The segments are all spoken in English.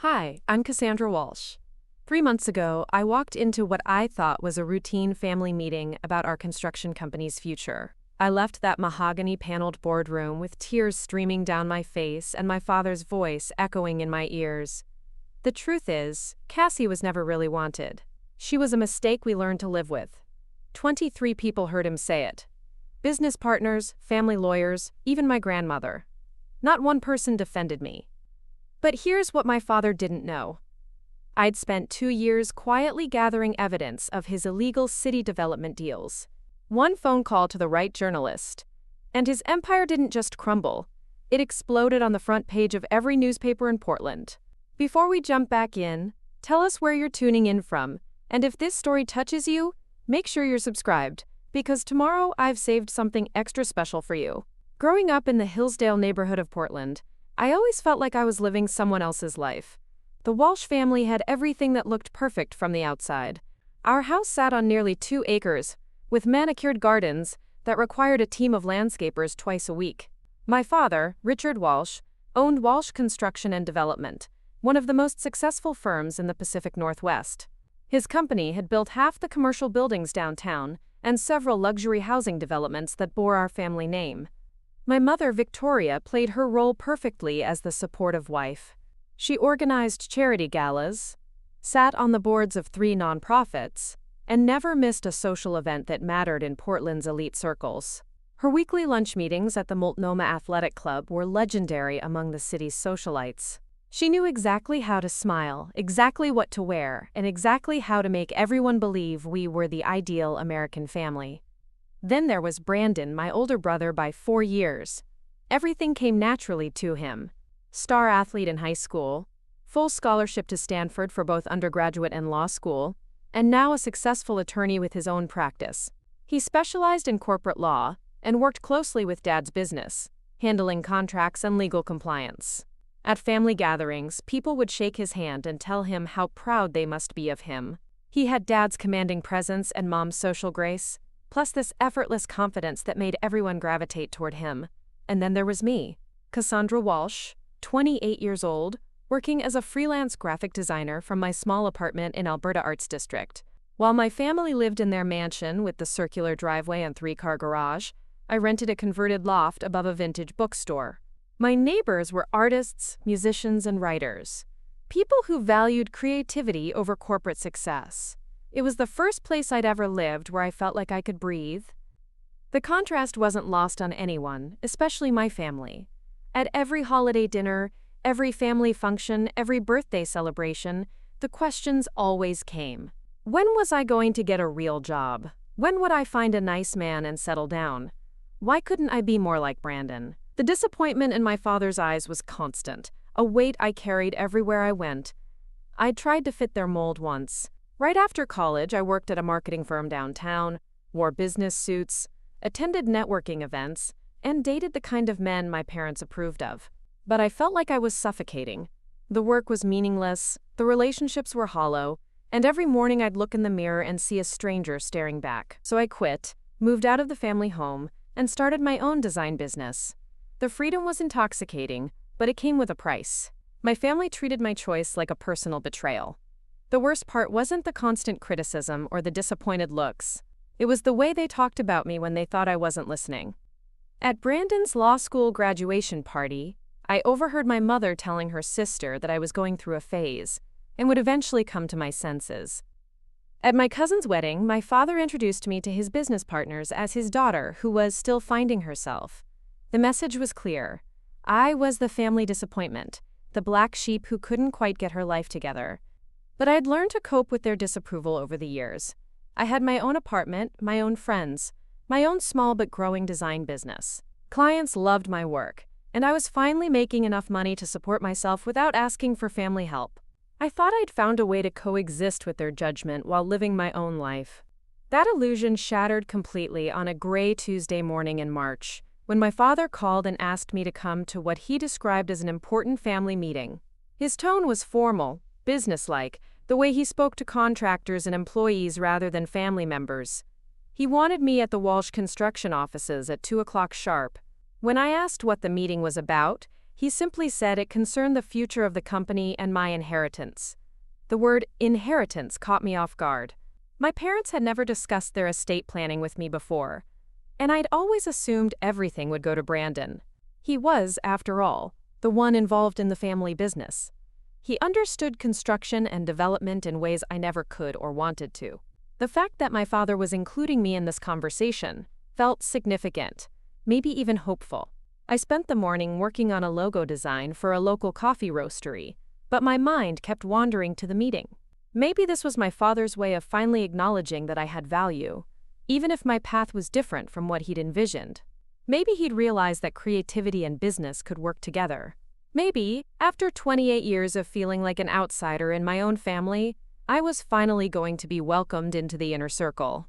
Hi, I'm Cassandra Walsh. 3 months ago, I walked into what I thought was a routine family meeting about our construction company's future. I left that mahogany-paneled boardroom with tears streaming down my face and my father's voice echoing in my ears. The truth is, Cassie was never really wanted. She was a mistake we learned to live with. 23 people heard him say it. Business partners, family lawyers, even my grandmother. Not one person defended me. But here's what my father didn't know. I'd spent 2 years quietly gathering evidence of his illegal city development deals. One phone call to the right journalist, and his empire didn't just crumble. It exploded on the front page of every newspaper in Portland. Before we jump back in, tell us where you're tuning in from, and if this story touches you, make sure you're subscribed, because tomorrow I've saved something extra special for you. Growing up in the Hillsdale neighborhood of Portland, I always felt like I was living someone else's life. The Walsh family had everything that looked perfect from the outside. Our house sat on nearly 2 acres, with manicured gardens that required a team of landscapers twice a week. My father, Richard Walsh, owned Walsh Construction and Development, one of the most successful firms in the Pacific Northwest. His company had built half the commercial buildings downtown and several luxury housing developments that bore our family name. My mother, Victoria, played her role perfectly as the supportive wife. She organized charity galas, sat on the boards of 3 nonprofits, and never missed a social event that mattered in Portland's elite circles. Her weekly lunch meetings at the Multnomah Athletic Club were legendary among the city's socialites. She knew exactly how to smile, exactly what to wear, and exactly how to make everyone believe we were the ideal American family. Then there was Brandon, my older brother by 4 years. Everything came naturally to him. Star athlete in high school, full scholarship to Stanford for both undergraduate and law school, and now a successful attorney with his own practice. He specialized in corporate law and worked closely with Dad's business, handling contracts and legal compliance. At family gatherings, people would shake his hand and tell him how proud they must be of him. He had Dad's commanding presence and Mom's social grace, plus this effortless confidence that made everyone gravitate toward him. And then there was me, Cassandra Walsh, 28 years old, working as a freelance graphic designer from my small apartment in Alberta Arts District. While my family lived in their mansion with the circular driveway and 3-car garage, I rented a converted loft above a vintage bookstore. My neighbors were artists, musicians, and writers. People who valued creativity over corporate success. It was the first place I'd ever lived where I felt like I could breathe. The contrast wasn't lost on anyone, especially my family. At every holiday dinner, every family function, every birthday celebration, the questions always came. When was I going to get a real job? When would I find a nice man and settle down? Why couldn't I be more like Brandon? The disappointment in my father's eyes was constant, a weight I carried everywhere I went. I'd tried to fit their mold once. Right after college, I worked at a marketing firm downtown, wore business suits, attended networking events, and dated the kind of men my parents approved of. But I felt like I was suffocating. The work was meaningless, the relationships were hollow, and every morning I'd look in the mirror and see a stranger staring back. So I quit, moved out of the family home, and started my own design business. The freedom was intoxicating, but it came with a price. My family treated my choice like a personal betrayal. The worst part wasn't the constant criticism or the disappointed looks. It was the way they talked about me when they thought I wasn't listening. At Brandon's law school graduation party, I overheard my mother telling her sister that I was going through a phase and would eventually come to my senses. At my cousin's wedding, my father introduced me to his business partners as his daughter, who was still finding herself. The message was clear. I was the family disappointment, the black sheep who couldn't quite get her life together. But I'd learned to cope with their disapproval over the years. I had my own apartment, my own friends, my own small but growing design business. Clients loved my work, and I was finally making enough money to support myself without asking for family help. I thought I'd found a way to coexist with their judgment while living my own life. That illusion shattered completely on a gray Tuesday morning in March, when my father called and asked me to come to what he described as an important family meeting. His tone was formal, businesslike, the way he spoke to contractors and employees rather than family members. He wanted me at the Walsh Construction offices at 2 o'clock sharp. When I asked what the meeting was about, He simply said it concerned the future of the company and my inheritance. The word inheritance caught me off guard. My parents had never discussed their estate planning with me before, and I'd always assumed everything would go to Brandon. He was, after all, the one involved in the family business. He understood construction and development in ways I never could or wanted to. The fact that my father was including me in this conversation felt significant, maybe even hopeful. I spent the morning working on a logo design for a local coffee roastery, but my mind kept wandering to the meeting. Maybe this was my father's way of finally acknowledging that I had value, even if my path was different from what he'd envisioned. Maybe he'd realized that creativity and business could work together. Maybe, after 28 years of feeling like an outsider in my own family, I was finally going to be welcomed into the inner circle.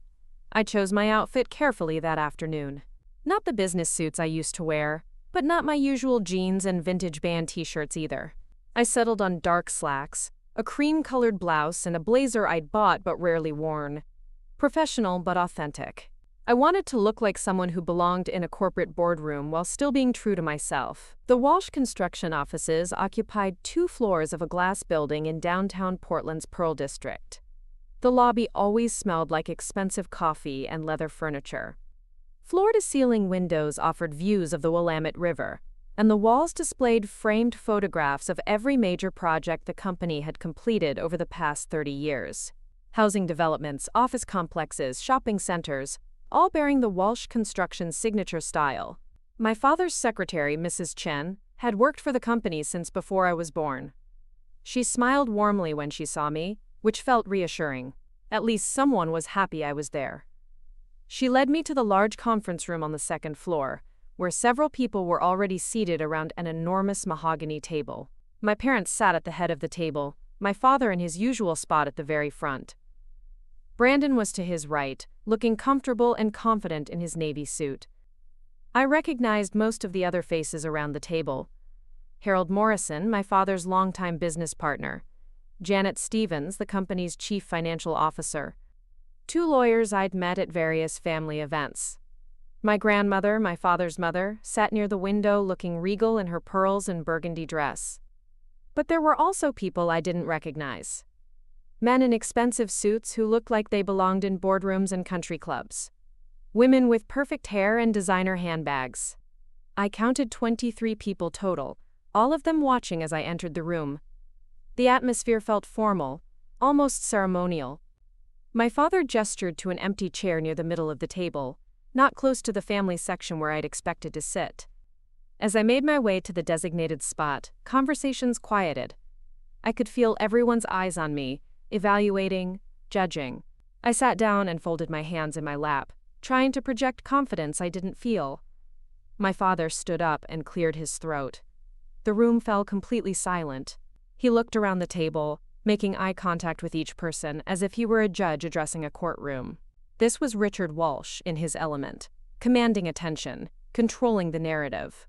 I chose my outfit carefully that afternoon. Not the business suits I used to wear, but not my usual jeans and vintage band t-shirts either. I settled on dark slacks, a cream-colored blouse, and a blazer I'd bought but rarely worn. Professional but authentic. I wanted to look like someone who belonged in a corporate boardroom while still being true to myself. The Walsh Construction offices occupied 2 floors of a glass building in downtown Portland's Pearl District. The lobby always smelled like expensive coffee and leather furniture. Floor-to-ceiling windows offered views of the Willamette River, and the walls displayed framed photographs of every major project the company had completed over the past 30 years. Housing developments, office complexes, shopping centers, all bearing the Walsh Construction signature style. My father's secretary, Mrs. Chen, had worked for the company since before I was born. She smiled warmly when she saw me, which felt reassuring. At least someone was happy I was there. She led me to the large conference room on the 2nd floor, where several people were already seated around an enormous mahogany table. My parents sat at the head of the table, my father in his usual spot at the very front. Brandon was to his right, looking comfortable and confident in his navy suit. I recognized most of the other faces around the table. Harold Morrison, my father's longtime business partner. Janet Stevens, the company's chief financial officer. 2 lawyers I'd met at various family events. My grandmother, my father's mother, sat near the window looking regal in her pearls and burgundy dress. But there were also people I didn't recognize. Men in expensive suits who looked like they belonged in boardrooms and country clubs. Women with perfect hair and designer handbags. I counted 23 people total, all of them watching as I entered the room. The atmosphere felt formal, almost ceremonial. My father gestured to an empty chair near the middle of the table, not close to the family section where I'd expected to sit. As I made my way to the designated spot, conversations quieted. I could feel everyone's eyes on me, evaluating, judging. I sat down and folded my hands in my lap, trying to project confidence I didn't feel. My father stood up and cleared his throat. The room fell completely silent. He looked around the table, making eye contact with each person as if he were a judge addressing a courtroom. This was Richard Walsh in his element, commanding attention, controlling the narrative.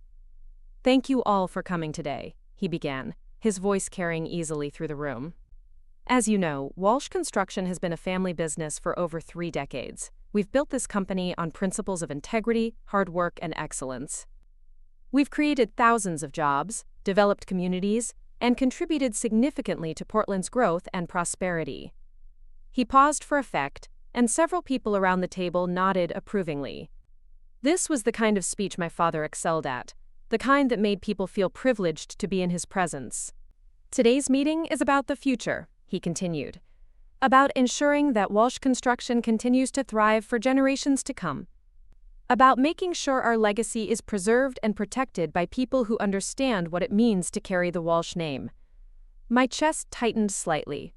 "Thank you all for coming today," he began, his voice carrying easily through the room. "As you know, Walsh Construction has been a family business for over 3 decades. We've built this company on principles of integrity, hard work, and excellence. We've created thousands of jobs, developed communities, and contributed significantly to Portland's growth and prosperity." He paused for effect, and several people around the table nodded approvingly. This was the kind of speech my father excelled at, the kind that made people feel privileged to be in his presence. "Today's meeting is about the future," he continued. "About ensuring that Walsh Construction continues to thrive for generations to come. About making sure our legacy is preserved and protected by people who understand what it means to carry the Walsh name." My chest tightened slightly.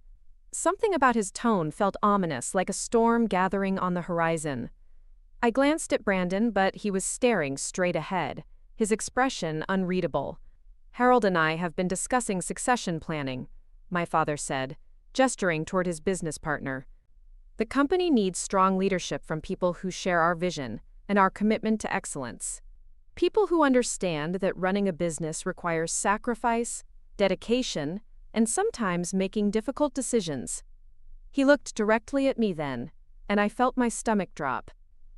Something about his tone felt ominous, like a storm gathering on the horizon. I glanced at Brandon, but he was staring straight ahead, his expression unreadable. "Harold and I have been discussing succession planning," my father said, gesturing toward his business partner. "The company needs strong leadership from people who share our vision and our commitment to excellence. People who understand that running a business requires sacrifice, dedication, and sometimes making difficult decisions." He looked directly at me then, and I felt my stomach drop.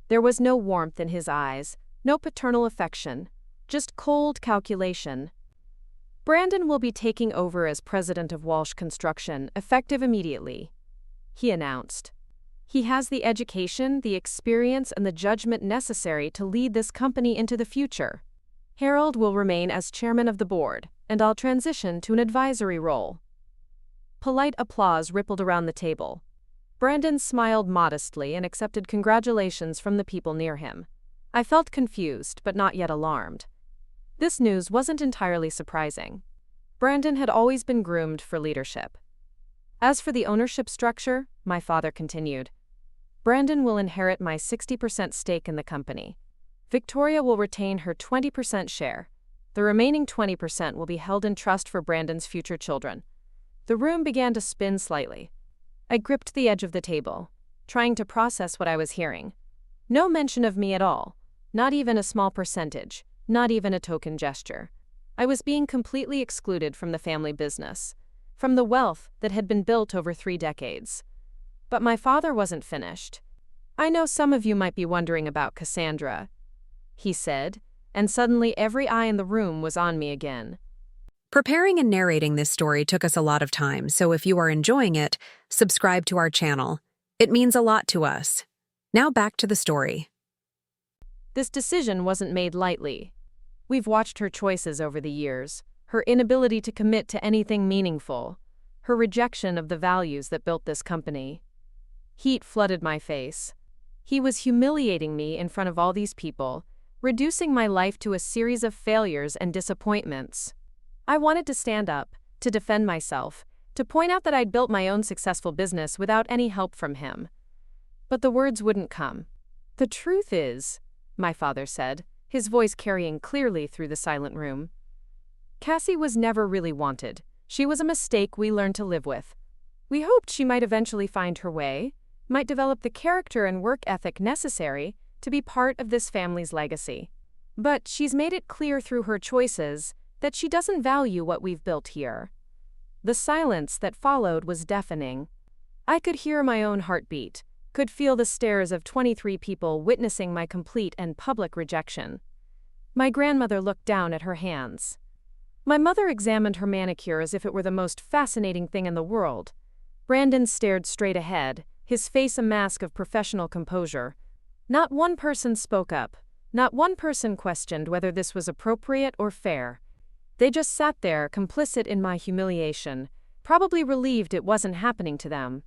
There was no warmth in his eyes, no paternal affection, just cold calculation. Brandon will be taking over as president of Walsh Construction, effective immediately, he announced. He has the education, the experience, and the judgment necessary to lead this company into the future. Harold will remain as chairman of the board, and I'll transition to an advisory role. Polite applause rippled around the table. Brandon smiled modestly and accepted congratulations from the people near him. I felt confused, but not yet alarmed. This news wasn't entirely surprising. Brandon had always been groomed for leadership. As for the ownership structure, my father continued, Brandon will inherit my 60% stake in the company. Victoria will retain her 20% share. The remaining 20% will be held in trust for Brandon's future children. The room began to spin slightly. I gripped the edge of the table, trying to process what I was hearing. No mention of me at all, not even a small percentage, not even a token gesture. I was being completely excluded from the family business, from the wealth that had been built over 3 decades. But my father wasn't finished. I know some of you might be wondering about Cassandra, he said, and suddenly every eye in the room was on me again. Preparing and narrating this story took us a lot of time, so if you are enjoying it, subscribe to our channel. It means a lot to us. Now back to the story. This decision wasn't made lightly. We've watched her choices over the years, her inability to commit to anything meaningful, her rejection of the values that built this company. Heat flooded my face. He was humiliating me in front of all these people, reducing my life to a series of failures and disappointments. I wanted to stand up, to defend myself, to point out that I'd built my own successful business without any help from him. But the words wouldn't come. The truth is, my father said, his voice carrying clearly through the silent room, Cassie was never really wanted. She was a mistake we learned to live with. We hoped she might eventually find her way, might develop the character and work ethic necessary to be part of this family's legacy. But she's made it clear through her choices that she doesn't value what we've built here. The silence that followed was deafening. I could hear my own heartbeat, could feel the stares of 23 people witnessing my complete and public rejection. My grandmother looked down at her hands. My mother examined her manicure as if it were the most fascinating thing in the world. Brandon stared straight ahead, his face a mask of professional composure. Not one person spoke up. Not one person questioned whether this was appropriate or fair. They just sat there, complicit in my humiliation, probably relieved it wasn't happening to them.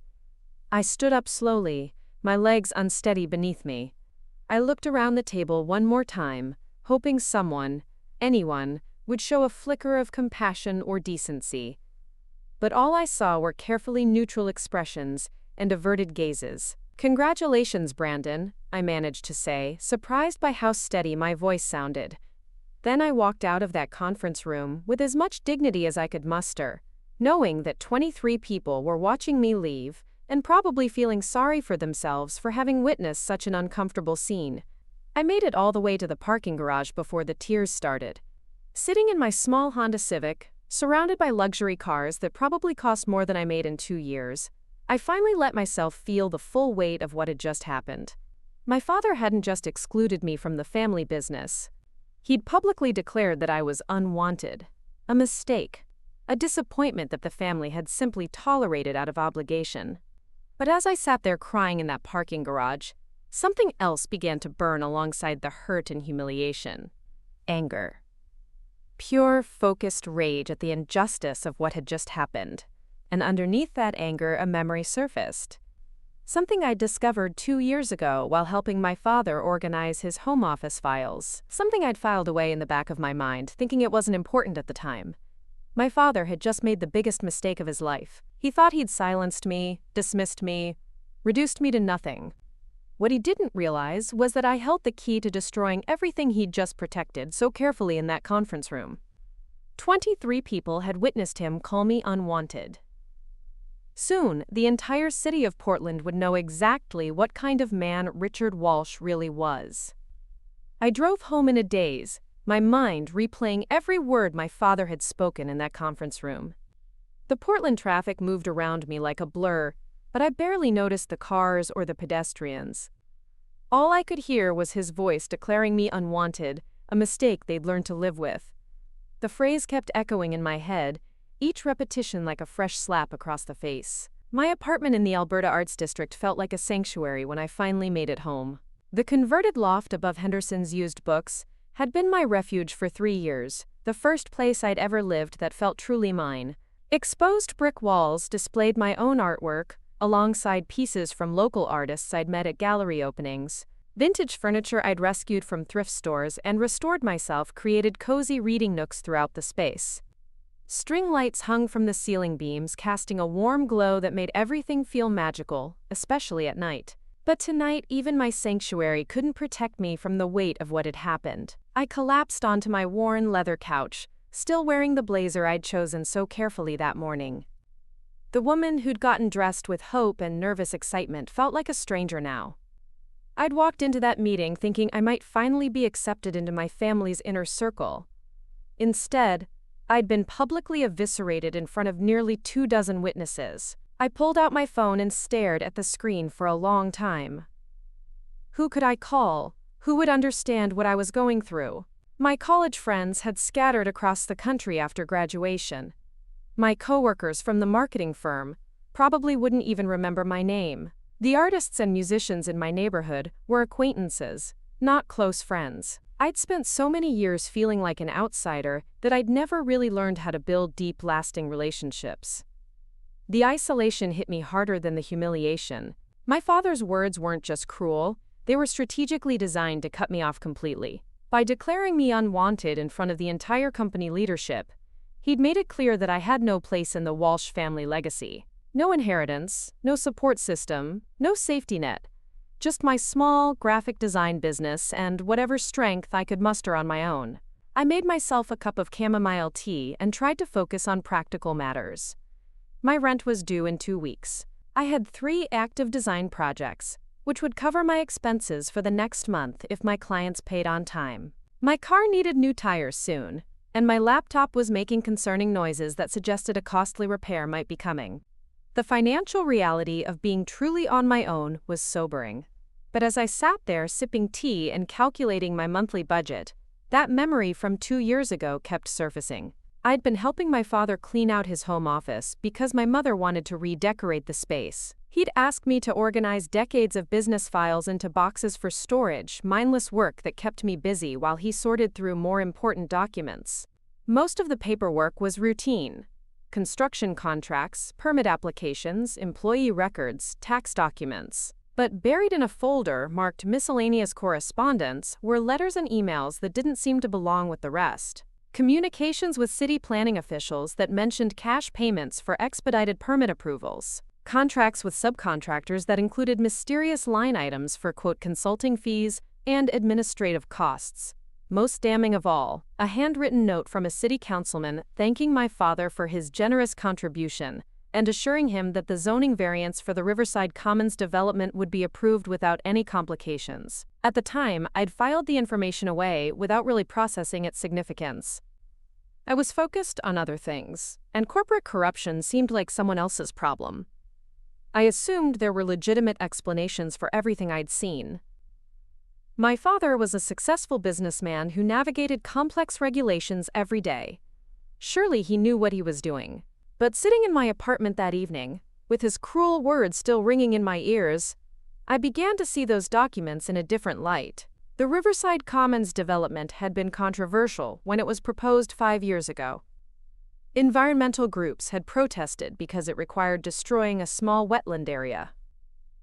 I stood up slowly, my legs unsteady beneath me. I looked around the table one more time, hoping someone, anyone, would show a flicker of compassion or decency. But all I saw were carefully neutral expressions and averted gazes. "Congratulations, Brandon," I managed to say, surprised by how steady my voice sounded. Then I walked out of that conference room with as much dignity as I could muster, knowing that 23 people were watching me leave and probably feeling sorry for themselves for having witnessed such an uncomfortable scene. I made it all the way to the parking garage before the tears started. Sitting in my small Honda Civic, surrounded by luxury cars that probably cost more than I made in 2 years, I finally let myself feel the full weight of what had just happened. My father hadn't just excluded me from the family business. He'd publicly declared that I was unwanted, a mistake, a disappointment that the family had simply tolerated out of obligation. But as I sat there crying in that parking garage, something else began to burn alongside the hurt and humiliation. Anger. Pure, focused rage at the injustice of what had just happened. And underneath that anger, a memory surfaced. Something I discovered 2 years ago while helping my father organize his home office files. Something I'd filed away in the back of my mind, thinking it wasn't important at the time. My father had just made the biggest mistake of his life. He thought he'd silenced me, dismissed me, reduced me to nothing. What he didn't realize was that I held the key to destroying everything he'd just protected so carefully in that conference room. 23 people had witnessed him call me unwanted. Soon, the entire city of Portland would know exactly what kind of man Richard Walsh really was. I drove home in a daze, my mind replaying every word my father had spoken in that conference room. The Portland traffic moved around me like a blur, but I barely noticed the cars or the pedestrians. All I could hear was his voice declaring me unwanted, a mistake they'd learned to live with. The phrase kept echoing in my head, each repetition like a fresh slap across the face. My apartment in the Alberta Arts District felt like a sanctuary when I finally made it home. The converted loft above Henderson's used books had been my refuge for 3 years, the first place I'd ever lived that felt truly mine. Exposed brick walls displayed my own artwork, alongside pieces from local artists I'd met at gallery openings. Vintage furniture I'd rescued from thrift stores and restored myself created cozy reading nooks throughout the space. String lights hung from the ceiling beams, casting a warm glow that made everything feel magical, especially at night. But tonight, even my sanctuary couldn't protect me from the weight of what had happened. I collapsed onto my worn leather couch, still wearing the blazer I'd chosen so carefully that morning. The woman who'd gotten dressed with hope and nervous excitement felt like a stranger now. I'd walked into that meeting thinking I might finally be accepted into my family's inner circle. Instead, I'd been publicly eviscerated in front of nearly 24 witnesses. I pulled out my phone and stared at the screen for a long time. Who could I call? Who would understand what I was going through? My college friends had scattered across the country after graduation. My coworkers from the marketing firm probably wouldn't even remember my name. The artists and musicians in my neighborhood were acquaintances, not close friends. I'd spent so many years feeling like an outsider that I'd never really learned how to build deep, lasting relationships. The isolation hit me harder than the humiliation. My father's words weren't just cruel, they were strategically designed to cut me off completely. By declaring me unwanted in front of the entire company leadership, he'd made it clear that I had no place in the Walsh family legacy. No inheritance, no support system, no safety net. Just my small, graphic design business and whatever strength I could muster on my own. I made myself a cup of chamomile tea and tried to focus on practical matters. My rent was due in 2 weeks. I had 3 active design projects, which would cover my expenses for the next month if my clients paid on time. My car needed new tires soon, and my laptop was making concerning noises that suggested a costly repair might be coming. The financial reality of being truly on my own was sobering. But as I sat there sipping tea and calculating my monthly budget, that memory from 2 years ago kept surfacing. I'd been helping my father clean out his home office because my mother wanted to redecorate the space. He'd asked me to organize decades of business files into boxes for storage, mindless work that kept me busy while he sorted through more important documents. Most of the paperwork was routine. Construction contracts, permit applications, employee records, tax documents. But buried in a folder marked miscellaneous correspondence were letters and emails that didn't seem to belong with the rest. Communications with city planning officials that mentioned cash payments for expedited permit approvals. Contracts with subcontractors that included mysterious line items for, quote, consulting fees and administrative costs. Most damning of all, a handwritten note from a city councilman thanking my father for his generous contribution and assuring him that the zoning variance for the Riverside Commons development would be approved without any complications. At the time, I'd filed the information away without really processing its significance. I was focused on other things, and corporate corruption seemed like someone else's problem. I assumed there were legitimate explanations for everything I'd seen. My father was a successful businessman who navigated complex regulations every day. Surely he knew what he was doing. But sitting in my apartment that evening, with his cruel words still ringing in my ears, I began to see those documents in a different light. The Riverside Commons development had been controversial when it was proposed 5 years ago. Environmental groups had protested because it required destroying a small wetland area.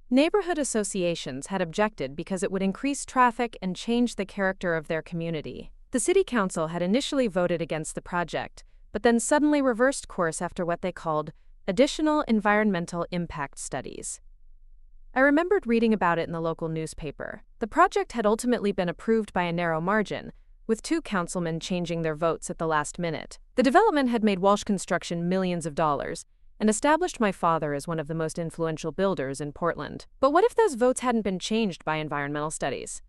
Neighborhood associations had objected because it would increase traffic and change the character of their community. The city council had initially voted against the project, but then suddenly reversed course after what they called additional environmental impact studies. I remembered reading about it in the local newspaper. The project had ultimately been approved by a narrow margin, with 2 councilmen changing their votes at the last minute. The development had made Walsh Construction millions of dollars, and established my father as one of the most influential builders in Portland. But what if those votes hadn't been changed by environmental studies?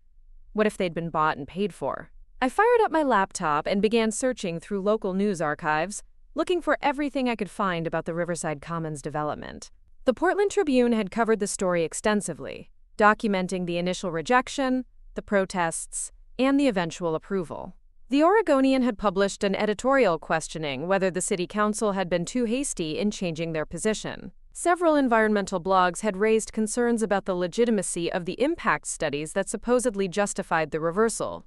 What if they'd been bought and paid for? I fired up my laptop and began searching through local news archives, looking for everything I could find about the Riverside Commons development. The Portland Tribune had covered the story extensively, documenting the initial rejection, the protests, and the eventual approval. The Oregonian had published an editorial questioning whether the city council had been too hasty in changing their position. Several environmental blogs had raised concerns about the legitimacy of the impact studies that supposedly justified the reversal.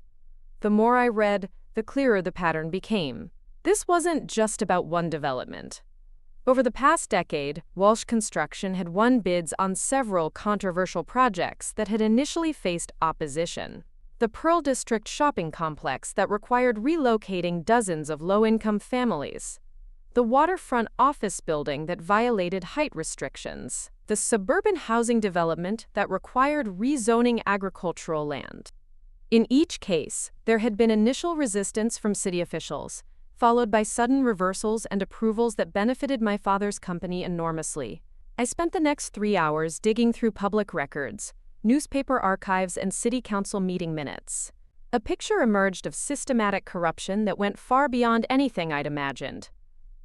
The more I read, the clearer the pattern became. This wasn't just about one development. Over the past decade, Walsh Construction had won bids on several controversial projects that had initially faced opposition. The Pearl District shopping complex that required relocating dozens of low-income families. The waterfront office building that violated height restrictions. The suburban housing development that required rezoning agricultural land. In each case, there had been initial resistance from city officials, followed by sudden reversals and approvals that benefited my father's company enormously. I spent the next 3 hours digging through public records, newspaper archives, and city council meeting minutes. A picture emerged of systematic corruption that went far beyond anything I'd imagined.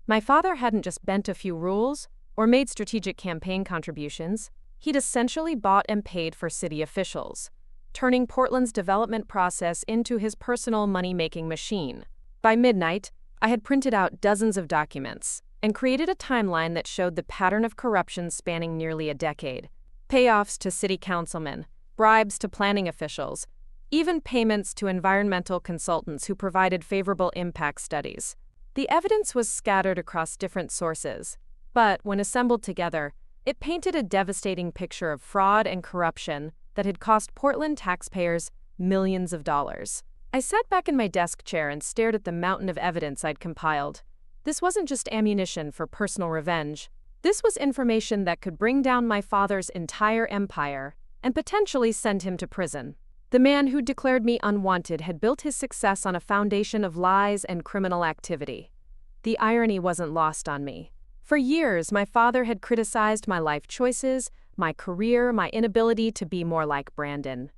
My father hadn't just bent a few rules or made strategic campaign contributions. He'd essentially bought and paid for city officials, turning Portland's development process into his personal money-making machine. By midnight, I had printed out dozens of documents and created a timeline that showed the pattern of corruption spanning nearly a decade. Payoffs to city councilmen, bribes to planning officials, even payments to environmental consultants who provided favorable impact studies. The evidence was scattered across different sources, but when assembled together, it painted a devastating picture of fraud and corruption that had cost Portland taxpayers millions of dollars. I sat back in my desk chair and stared at the mountain of evidence I'd compiled. This wasn't just ammunition for personal revenge. This was information that could bring down my father's entire empire and potentially send him to prison. The man who declared me unwanted had built his success on a foundation of lies and criminal activity. The irony wasn't lost on me. For years, my father had criticized my life choices, my career, my inability to be more like Brandon.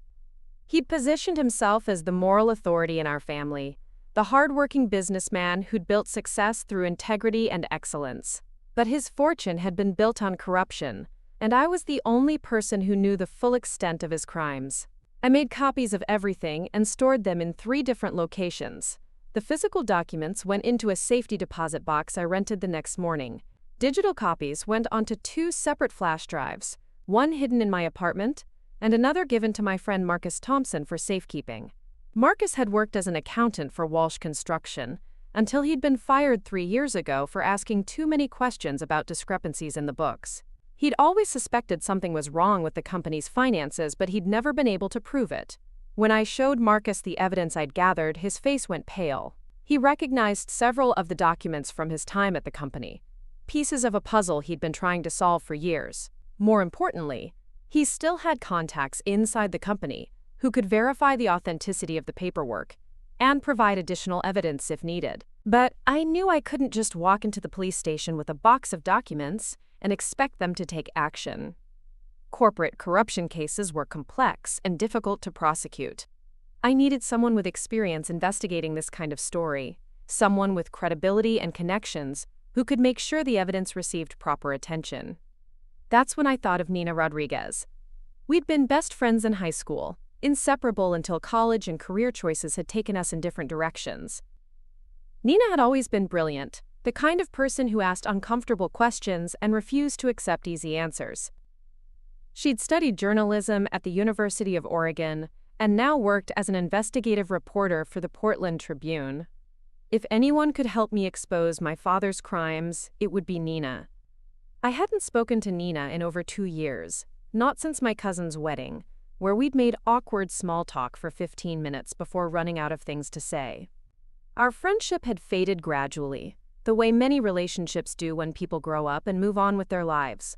He'd positioned himself as the moral authority in our family, the hard-working businessman who'd built success through integrity and excellence. But his fortune had been built on corruption, and I was the only person who knew the full extent of his crimes. I made copies of everything and stored them in 3 different locations. The physical documents went into a safety deposit box I rented the next morning. Digital copies went onto 2 separate flash drives, one hidden in my apartment, and another given to my friend Marcus Thompson for safekeeping. Marcus had worked as an accountant for Walsh Construction until he'd been fired 3 years ago for asking too many questions about discrepancies in the books. He'd always suspected something was wrong with the company's finances, but he'd never been able to prove it. When I showed Marcus the evidence I'd gathered, his face went pale. He recognized several of the documents from his time at the company, pieces of a puzzle he'd been trying to solve for years. More importantly, he still had contacts inside the company who could verify the authenticity of the paperwork and provide additional evidence if needed. But I knew I couldn't just walk into the police station with a box of documents and expect them to take action. Corporate corruption cases were complex and difficult to prosecute. I needed someone with experience investigating this kind of story, someone with credibility and connections who could make sure the evidence received proper attention. That's when I thought of Nina Rodriguez. We'd been best friends in high school, inseparable until college and career choices had taken us in different directions. Nina had always been brilliant, the kind of person who asked uncomfortable questions and refused to accept easy answers. She'd studied journalism at the University of Oregon and now worked as an investigative reporter for the Portland Tribune. If anyone could help me expose my father's crimes, it would be Nina. I hadn't spoken to Nina in over 2 years, not since my cousin's wedding, where we'd made awkward small talk for 15 minutes before running out of things to say. Our friendship had faded gradually, the way many relationships do when people grow up and move on with their lives.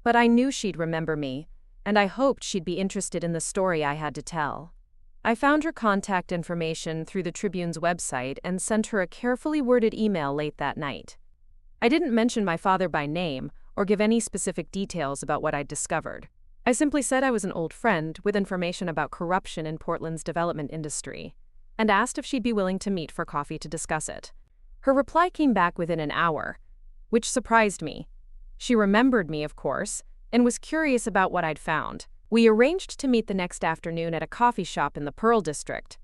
But I knew she'd remember me, and I hoped she'd be interested in the story I had to tell. I found her contact information through the Tribune's website and sent her a carefully worded email late that night. I didn't mention my father by name or give any specific details about what I'd discovered. I simply said I was an old friend with information about corruption in Portland's development industry, and asked if she'd be willing to meet for coffee to discuss it. Her reply came back within an hour, which surprised me. She remembered me, of course, and was curious about what I'd found. We arranged to meet the next afternoon at a coffee shop in the Pearl District.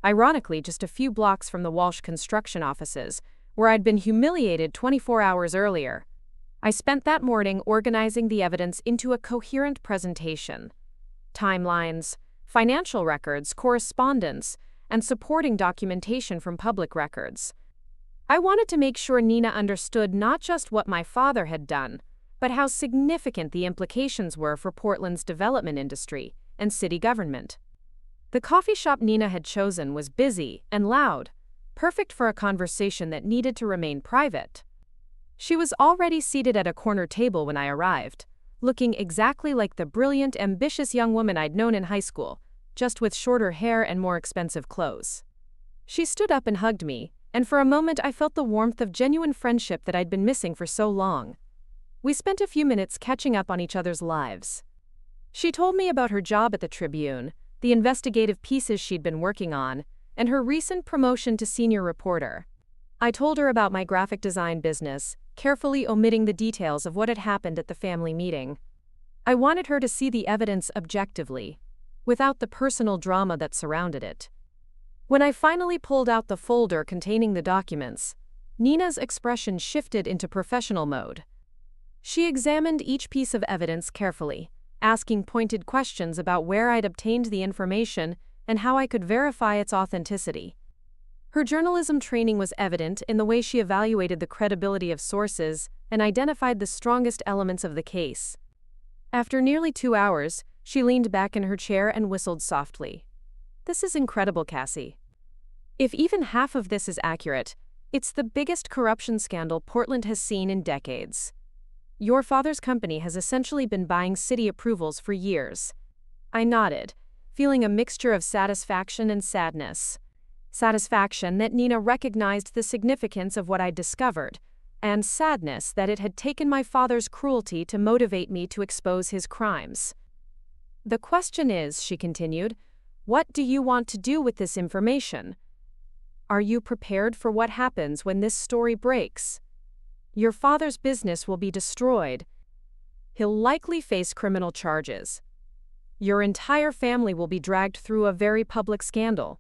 ironically just a few blocks from the Walsh Construction offices, where I'd been humiliated 24 hours earlier. I spent that morning organizing the evidence into a coherent presentation. Timelines, financial records, correspondence, and supporting documentation from public records. I wanted to make sure Nina understood not just what my father had done, but how significant the implications were for Portland's development industry and city government. The coffee shop Nina had chosen was busy and loud, perfect for a conversation that needed to remain private. She was already seated at a corner table when I arrived, looking exactly like the brilliant, ambitious young woman I'd known in high school, just with shorter hair and more expensive clothes. She stood up and hugged me, and for a moment I felt the warmth of genuine friendship that I'd been missing for so long. We spent a few minutes catching up on each other's lives. She told me about her job at the Tribune, the investigative pieces she'd been working on, and her recent promotion to senior reporter. I told her about my graphic design business, carefully omitting the details of what had happened at the family meeting. I wanted her to see the evidence objectively, without the personal drama that surrounded it. When I finally pulled out the folder containing the documents, Nina's expression shifted into professional mode. She examined each piece of evidence carefully, asking pointed questions about where I'd obtained the information and how I could verify its authenticity. Her journalism training was evident in the way she evaluated the credibility of sources and identified the strongest elements of the case. After nearly 2 hours, she leaned back in her chair and whistled softly. "This is incredible, Cassie. If even half of this is accurate, it's the biggest corruption scandal Portland has seen in decades. Your father's company has essentially been buying city approvals for years." I nodded, feeling a mixture of satisfaction and sadness. Satisfaction that Nina recognized the significance of what I'd discovered, and sadness that it had taken my father's cruelty to motivate me to expose his crimes. "The question is," she continued, "what do you want to do with this information? Are you prepared for what happens when this story breaks? Your father's business will be destroyed. He'll likely face criminal charges. Your entire family will be dragged through a very public scandal."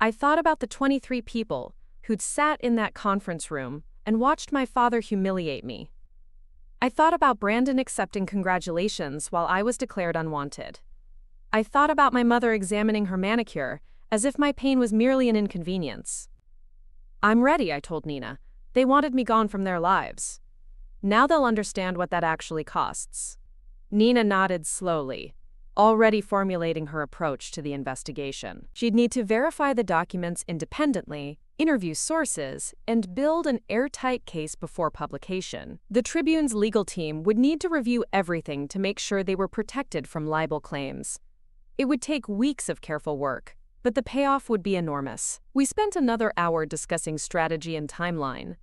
I thought about the 23 people who'd sat in that conference room and watched my father humiliate me. I thought about Brandon accepting congratulations while I was declared unwanted. I thought about my mother examining her manicure as if my pain was merely an inconvenience. "I'm ready," I told Nina. "They wanted me gone from their lives. Now they'll understand what that actually costs." Nina nodded slowly, already formulating her approach to the investigation. She'd need to verify the documents independently, interview sources, and build an airtight case before publication. The Tribune's legal team would need to review everything to make sure they were protected from libel claims. It would take weeks of careful work, but the payoff would be enormous. We spent another hour discussing strategy and timeline.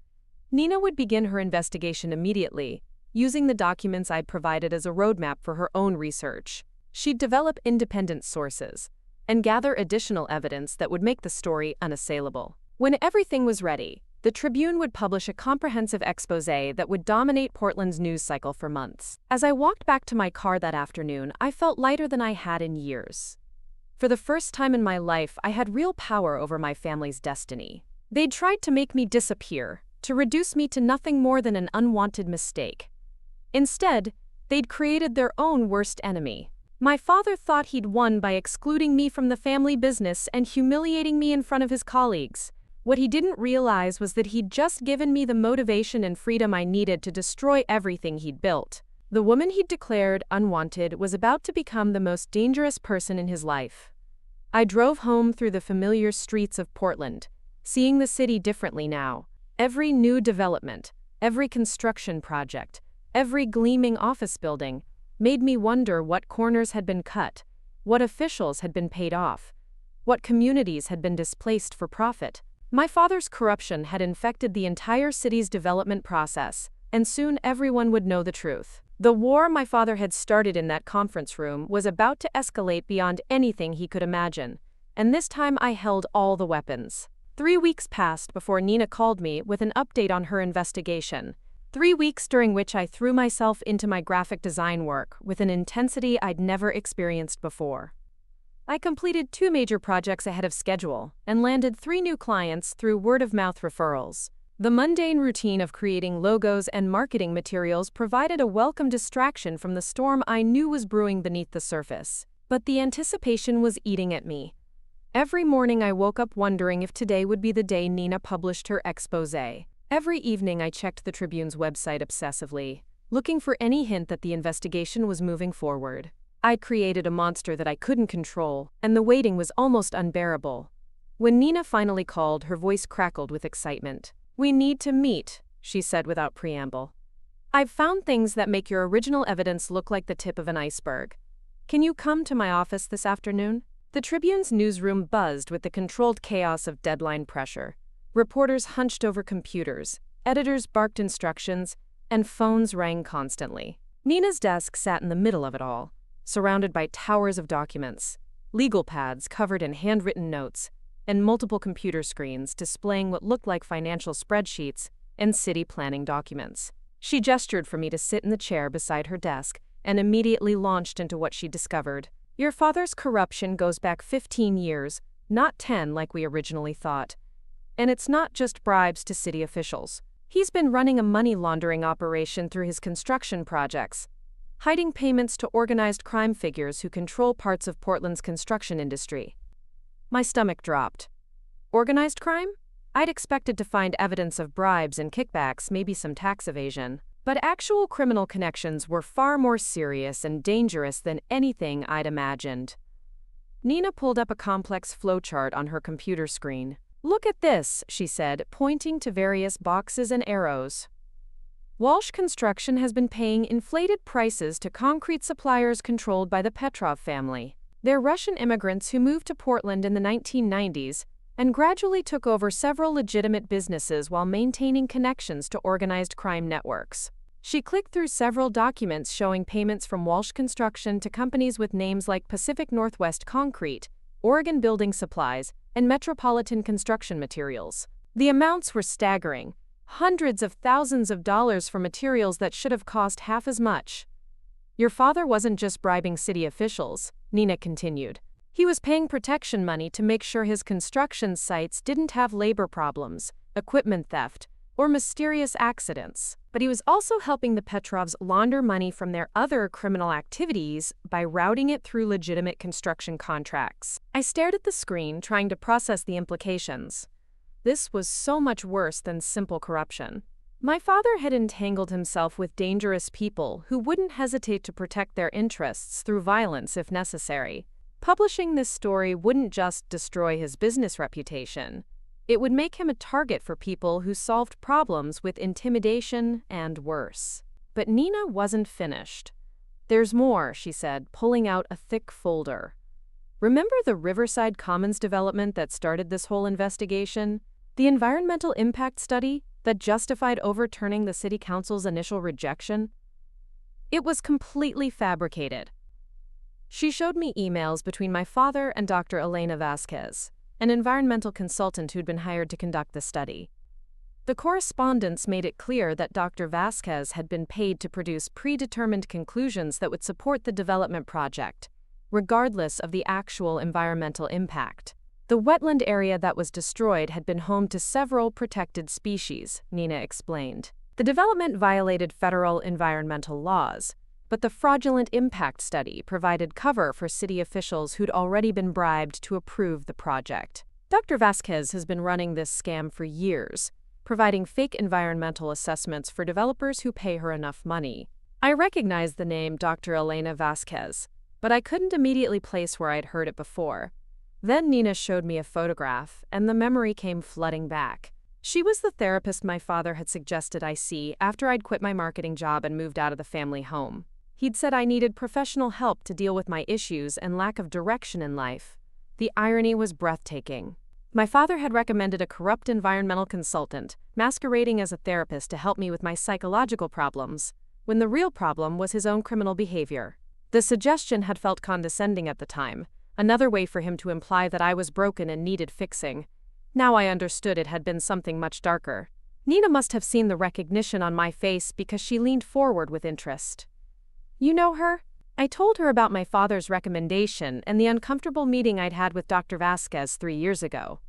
Nina would begin her investigation immediately, using the documents I'd provided as a roadmap for her own research. She'd develop independent sources and gather additional evidence that would make the story unassailable. When everything was ready, the Tribune would publish a comprehensive exposé that would dominate Portland's news cycle for months. As I walked back to my car that afternoon, I felt lighter than I had in years. For the first time in my life, I had real power over my family's destiny. They'd tried to make me disappear, to reduce me to nothing more than an unwanted mistake. Instead, they'd created their own worst enemy. My father thought he'd won by excluding me from the family business and humiliating me in front of his colleagues. What he didn't realize was that he'd just given me the motivation and freedom I needed to destroy everything he'd built. The woman he'd declared unwanted was about to become the most dangerous person in his life. I drove home through the familiar streets of Portland, seeing the city differently now. Every new development, every construction project, every gleaming office building made me wonder what corners had been cut, what officials had been paid off, what communities had been displaced for profit. My father's corruption had infected the entire city's development process, and soon everyone would know the truth. The war my father had started in that conference room was about to escalate beyond anything he could imagine, and this time I held all the weapons. 3 weeks passed before Nina called me with an update on her investigation. 3 weeks during which I threw myself into my graphic design work with an intensity I'd never experienced before. I completed 2 major projects ahead of schedule and landed 3 new clients through word-of-mouth referrals. The mundane routine of creating logos and marketing materials provided a welcome distraction from the storm I knew was brewing beneath the surface. But the anticipation was eating at me. Every morning I woke up wondering if today would be the day Nina published her exposé. Every evening I checked the Tribune's website obsessively, looking for any hint that the investigation was moving forward. I'd created a monster that I couldn't control, and the waiting was almost unbearable. When Nina finally called, her voice crackled with excitement. "We need to meet," she said without preamble. "I've found things that make your original evidence look like the tip of an iceberg. Can you come to my office this afternoon?" The Tribune's newsroom buzzed with the controlled chaos of deadline pressure. Reporters hunched over computers, editors barked instructions, and phones rang constantly. Nina's desk sat in the middle of it all, surrounded by towers of documents, legal pads covered in handwritten notes, and multiple computer screens displaying what looked like financial spreadsheets and city planning documents. She gestured for me to sit in the chair beside her desk and immediately launched into what she discovered. "Your father's corruption goes back 15 years, not 10 like we originally thought. And it's not just bribes to city officials. He's been running a money laundering operation through his construction projects, hiding payments to organized crime figures who control parts of Portland's construction industry." My stomach dropped. Organized crime? I'd expected to find evidence of bribes and kickbacks, maybe some tax evasion. But actual criminal connections were far more serious and dangerous than anything I'd imagined. Nina pulled up a complex flowchart on her computer screen. "Look at this," she said, pointing to various boxes and arrows. "Walsh Construction has been paying inflated prices to concrete suppliers controlled by the Petrov family. They're Russian immigrants who moved to Portland in the 1990s and gradually took over several legitimate businesses while maintaining connections to organized crime networks." She clicked through several documents showing payments from Walsh Construction to companies with names like Pacific Northwest Concrete, Oregon Building Supplies, and Metropolitan Construction Materials. The amounts were staggering. Hundreds of thousands of dollars for materials that should have cost half as much. "Your father wasn't just bribing city officials," Nina continued. "He was paying protection money to make sure his construction sites didn't have labor problems, equipment theft, or mysterious accidents. But he was also helping the Petrovs launder money from their other criminal activities by routing it through legitimate construction contracts." I stared at the screen, trying to process the implications. This was so much worse than simple corruption. My father had entangled himself with dangerous people who wouldn't hesitate to protect their interests through violence if necessary. Publishing this story wouldn't just destroy his business reputation. It would make him a target for people who solved problems with intimidation and worse. But Nina wasn't finished. "There's more," she said, pulling out a thick folder. "Remember the Riverside Commons development that started this whole investigation? The environmental impact study that justified overturning the city council's initial rejection? It was completely fabricated." She showed me emails between my father and Dr. Elena Vasquez, an environmental consultant who'd been hired to conduct the study. The correspondence made it clear that Dr. Vasquez had been paid to produce predetermined conclusions that would support the development project, regardless of the actual environmental impact. The wetland area that was destroyed had been home to several protected species, Nina explained. The development violated federal environmental laws, but the fraudulent impact study provided cover for city officials who'd already been bribed to approve the project. Dr. Vasquez has been running this scam for years, providing fake environmental assessments for developers who pay her enough money. I recognized the name Dr. Elena Vasquez, but I couldn't immediately place where I'd heard it before. Then Nina showed me a photograph, and the memory came flooding back. She was the therapist my father had suggested I see after I'd quit my marketing job and moved out of the family home. He'd said I needed professional help to deal with my issues and lack of direction in life. The irony was breathtaking. My father had recommended a corrupt environmental consultant, masquerading as a therapist to help me with my psychological problems, when the real problem was his own criminal behavior. The suggestion had felt condescending at the time, another way for him to imply that I was broken and needed fixing. Now I understood it had been something much darker. Nina must have seen the recognition on my face because she leaned forward with interest. "You know her?" I told her about my father's recommendation and the uncomfortable meeting I'd had with Dr. Vasquez 3 years ago.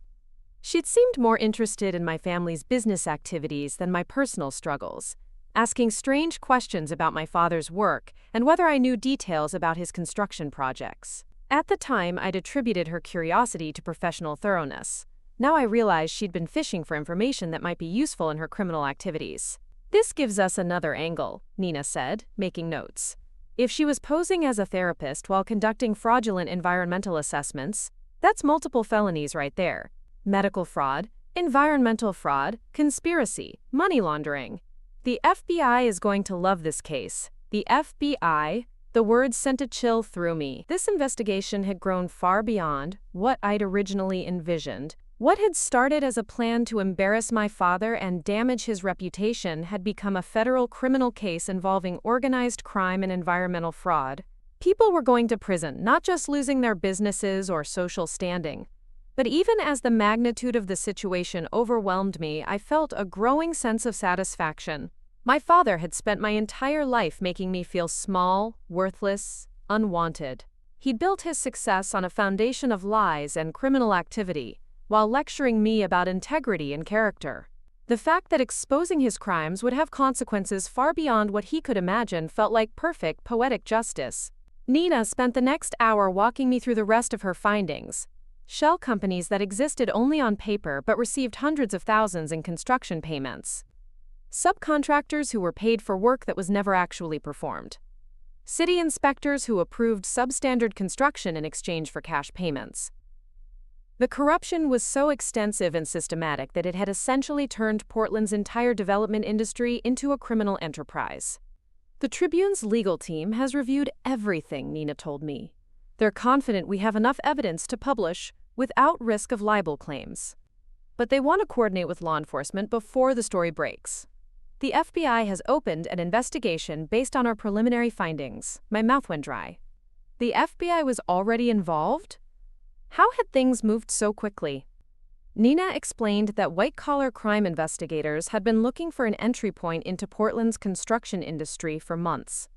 She'd seemed more interested in my family's business activities than my personal struggles, asking strange questions about my father's work and whether I knew details about his construction projects. At the time, I'd attributed her curiosity to professional thoroughness. Now I realized she'd been fishing for information that might be useful in her criminal activities. "This gives us another angle," Nina said, making notes. "If she was posing as a therapist while conducting fraudulent environmental assessments, that's multiple felonies right there. Medical fraud, environmental fraud, conspiracy, money laundering. The FBI is going to love this case." The FBI? The words sent a chill through me. This investigation had grown far beyond what I'd originally envisioned. What had started as a plan to embarrass my father and damage his reputation had become a federal criminal case involving organized crime and environmental fraud. People were going to prison, not just losing their businesses or social standing. But even as the magnitude of the situation overwhelmed me, I felt a growing sense of satisfaction. My father had spent my entire life making me feel small, worthless, unwanted. He'd built his success on a foundation of lies and criminal activity, while lecturing me about integrity and character. The fact that exposing his crimes would have consequences far beyond what he could imagine felt like perfect poetic justice. Nina spent the next hour walking me through the rest of her findings. Shell companies that existed only on paper but received hundreds of thousands in construction payments. Subcontractors who were paid for work that was never actually performed. City inspectors who approved substandard construction in exchange for cash payments. The corruption was so extensive and systematic that it had essentially turned Portland's entire development industry into a criminal enterprise. "The Tribune's legal team has reviewed everything," Nina told me. "They're confident we have enough evidence to publish without risk of libel claims. But they want to coordinate with law enforcement before the story breaks. The FBI has opened an investigation based on our preliminary findings." My mouth went dry. The FBI was already involved? How had things moved so quickly? Nina explained that white-collar crime investigators had been looking for an entry point into Portland's construction industry for months.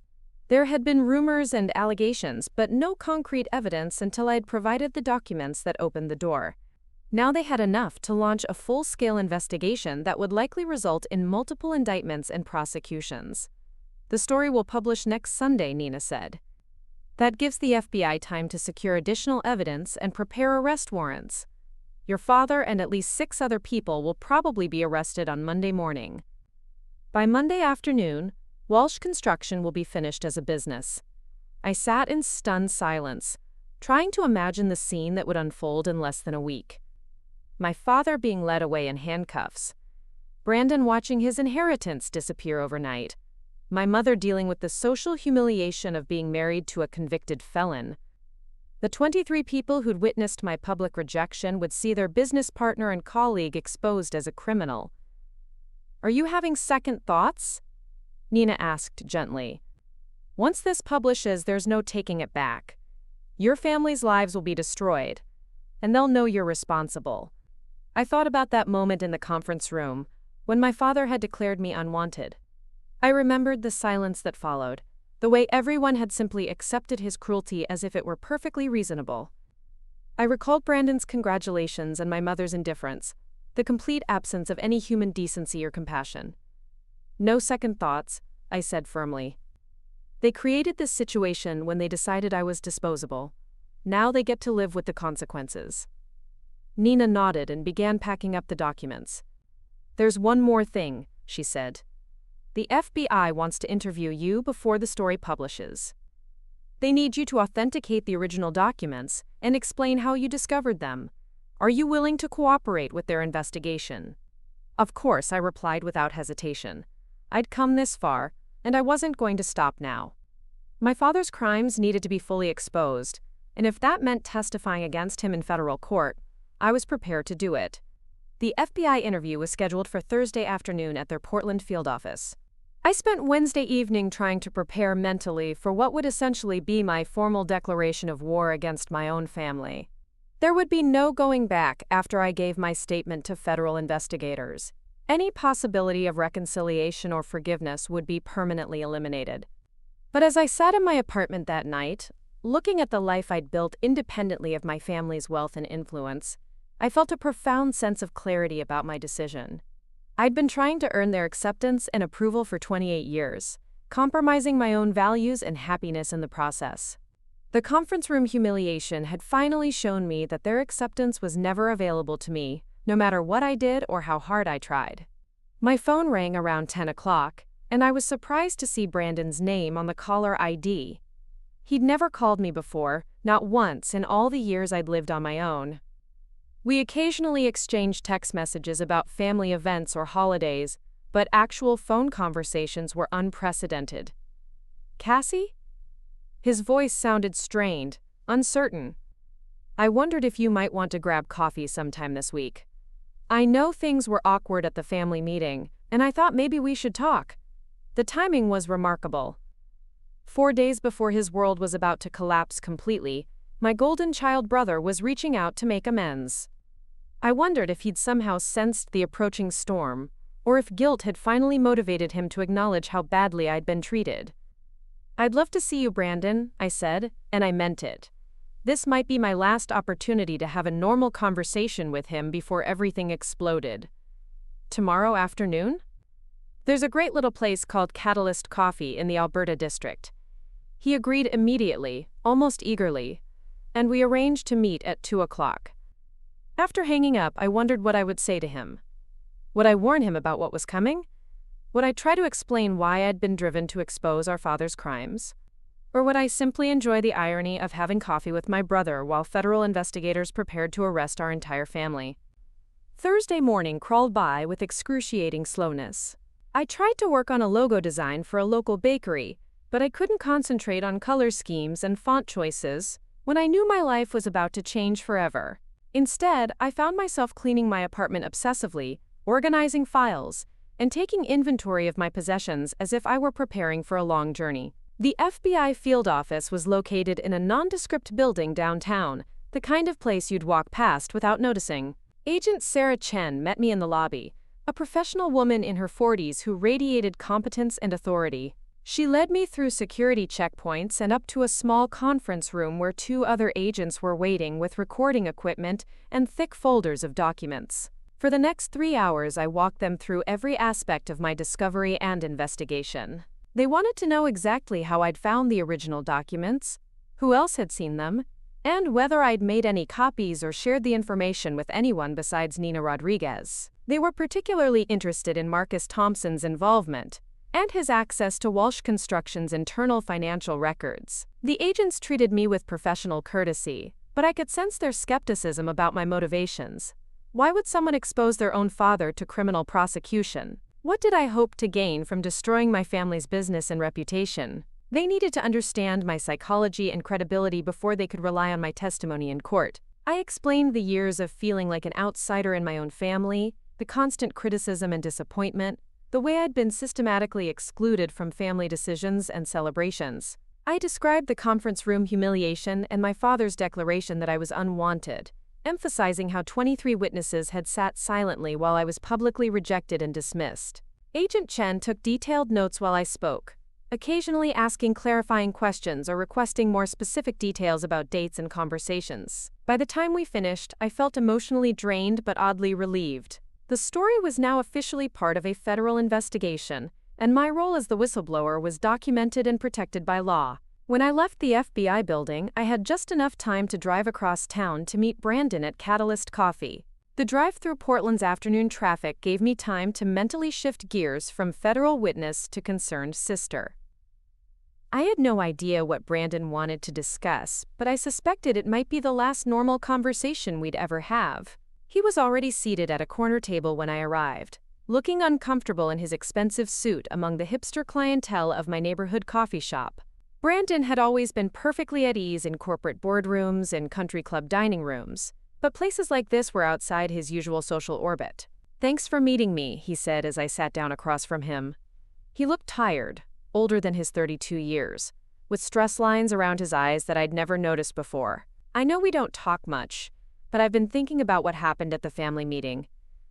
There had been rumors and allegations, but no concrete evidence until I had provided the documents that opened the door. Now they had enough to launch a full-scale investigation that would likely result in multiple indictments and prosecutions. "The story will publish next Sunday," Nina said. "That gives the FBI time to secure additional evidence and prepare arrest warrants. Your father and at least 6 other people will probably be arrested on Monday morning. By Monday afternoon, Walsh Construction will be finished as a business." I sat in stunned silence, trying to imagine the scene that would unfold in less than a week. My father being led away in handcuffs. Brandon watching his inheritance disappear overnight. My mother dealing with the social humiliation of being married to a convicted felon. The 23 people who'd witnessed my public rejection would see their business partner and colleague exposed as a criminal. "Are you having second thoughts?" Nina asked gently. "Once this publishes, there's no taking it back. Your family's lives will be destroyed, and they'll know you're responsible." I thought about that moment in the conference room, when my father had declared me unwanted. I remembered the silence that followed, the way everyone had simply accepted his cruelty as if it were perfectly reasonable. I recalled Brandon's congratulations and my mother's indifference, the complete absence of any human decency or compassion. "No second thoughts," I said firmly. "They created this situation when they decided I was disposable. Now they get to live with the consequences." Nina nodded and began packing up the documents. "There's one more thing," she said. "The FBI wants to interview you before the story publishes. They need you to authenticate the original documents and explain how you discovered them. Are you willing to cooperate with their investigation?" Of course, I replied without hesitation. I'd come this far, and I wasn't going to stop now. My father's crimes needed to be fully exposed, and if that meant testifying against him in federal court, I was prepared to do it. The FBI interview was scheduled for Thursday afternoon at their Portland field office. I spent Wednesday evening trying to prepare mentally for what would essentially be my formal declaration of war against my own family. There would be no going back after I gave my statement to federal investigators. Any possibility of reconciliation or forgiveness would be permanently eliminated. But as I sat in my apartment that night, looking at the life I'd built independently of my family's wealth and influence, I felt a profound sense of clarity about my decision. I'd been trying to earn their acceptance and approval for 28 years, compromising my own values and happiness in the process. The conference room humiliation had finally shown me that their acceptance was never available to me, no matter what I did or how hard I tried. My phone rang around 10 o'clock, and I was surprised to see Brandon's name on the caller ID. He'd never called me before, not once in all the years I'd lived on my own. We occasionally exchanged text messages about family events or holidays, but actual phone conversations were unprecedented. "Cassie?" His voice sounded strained, uncertain. "I wondered if you might want to grab coffee sometime this week. I know things were awkward at the family meeting, and I thought maybe we should talk." The timing was remarkable. 4 days before his world was about to collapse completely, my golden child brother was reaching out to make amends. I wondered if he'd somehow sensed the approaching storm, or if guilt had finally motivated him to acknowledge how badly I'd been treated. "I'd love to see you, Brandon," I said, and I meant it. This might be my last opportunity to have a normal conversation with him before everything exploded. "Tomorrow afternoon?" "There's a great little place called Catalyst Coffee in the Alberta district." He agreed immediately, almost eagerly, and we arranged to meet at 2 o'clock. After hanging up, I wondered what I would say to him. Would I warn him about what was coming? Would I try to explain why I'd been driven to expose our father's crimes? Or would I simply enjoy the irony of having coffee with my brother while federal investigators prepared to arrest our entire family? Thursday morning crawled by with excruciating slowness. I tried to work on a logo design for a local bakery, but I couldn't concentrate on color schemes and font choices when I knew my life was about to change forever. Instead, I found myself cleaning my apartment obsessively, organizing files, and taking inventory of my possessions as if I were preparing for a long journey. The FBI field office was located in a nondescript building downtown, the kind of place you'd walk past without noticing. Agent Sarah Chen met me in the lobby, a professional woman in her 40s who radiated competence and authority. She led me through security checkpoints and up to a small conference room where 2 other agents were waiting with recording equipment and thick folders of documents. For the next 3 hours, I walked them through every aspect of my discovery and investigation. They wanted to know exactly how I'd found the original documents, who else had seen them, and whether I'd made any copies or shared the information with anyone besides Nina Rodriguez. They were particularly interested in Marcus Thompson's involvement and his access to Walsh Construction's internal financial records. The agents treated me with professional courtesy, but I could sense their skepticism about my motivations. Why would someone expose their own father to criminal prosecution? What did I hope to gain from destroying my family's business and reputation? They needed to understand my psychology and credibility before they could rely on my testimony in court. I explained the years of feeling like an outsider in my own family, the constant criticism and disappointment, the way I'd been systematically excluded from family decisions and celebrations. I described the conference room humiliation and my father's declaration that I was unwanted, emphasizing how 23 witnesses had sat silently while I was publicly rejected and dismissed. Agent Chen took detailed notes while I spoke, occasionally asking clarifying questions or requesting more specific details about dates and conversations. By the time we finished, I felt emotionally drained but oddly relieved. The story was now officially part of a federal investigation, and my role as the whistleblower was documented and protected by law. When I left the FBI building, I had just enough time to drive across town to meet Brandon at Catalyst Coffee. The drive through Portland's afternoon traffic gave me time to mentally shift gears from federal witness to concerned sister. I had no idea what Brandon wanted to discuss, but I suspected it might be the last normal conversation we'd ever have. He was already seated at a corner table when I arrived, looking uncomfortable in his expensive suit among the hipster clientele of my neighborhood coffee shop. Brandon had always been perfectly at ease in corporate boardrooms and country club dining rooms, but places like this were outside his usual social orbit. "Thanks for meeting me," he said as I sat down across from him. He looked tired, older than his 32 years, with stress lines around his eyes that I'd never noticed before. "I know we don't talk much, but I've been thinking about what happened at the family meeting.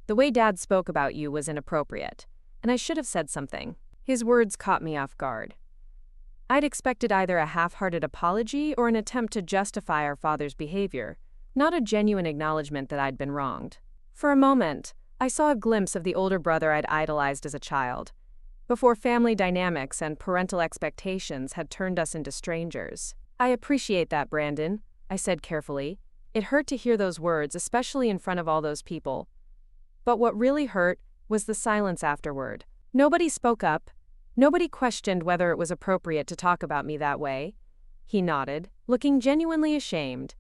The way Dad spoke about you was inappropriate, and I should have said something." His words caught me off guard. I'd expected either a half-hearted apology or an attempt to justify our father's behavior, not a genuine acknowledgement that I'd been wronged. For a moment, I saw a glimpse of the older brother I'd idolized as a child, before family dynamics and parental expectations had turned us into strangers. "I appreciate that, Brandon," I said carefully. It hurt to hear those words, especially in front of all those people. But what really hurt was the silence afterward. Nobody spoke up. Nobody questioned whether it was appropriate to talk about me that way. He nodded, looking genuinely ashamed.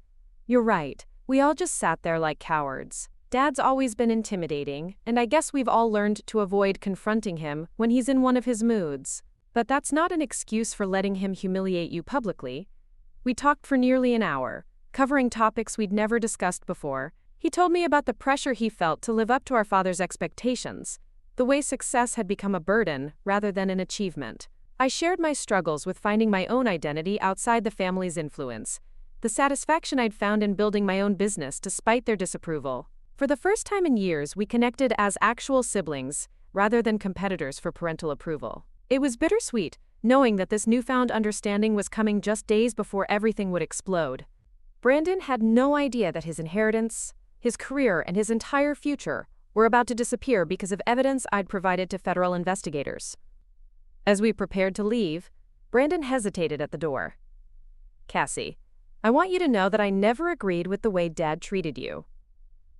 "You're right. We all just sat there like cowards. Dad's always been intimidating, and I guess we've all learned to avoid confronting him when he's in one of his moods. But that's not an excuse for letting him humiliate you publicly." We talked for nearly an hour, covering topics we'd never discussed before. He told me about the pressure he felt to live up to our father's expectations, the way success had become a burden rather than an achievement. I shared my struggles with finding my own identity outside the family's influence, the satisfaction I'd found in building my own business despite their disapproval. For the first time in years, we connected as actual siblings, rather than competitors for parental approval. It was bittersweet, knowing that this newfound understanding was coming just days before everything would explode. Brandon had no idea that his inheritance, his career, and his entire future were about to disappear because of evidence I'd provided to federal investigators. As we prepared to leave, Brandon hesitated at the door. "Cassie, I want you to know that I never agreed with the way Dad treated you.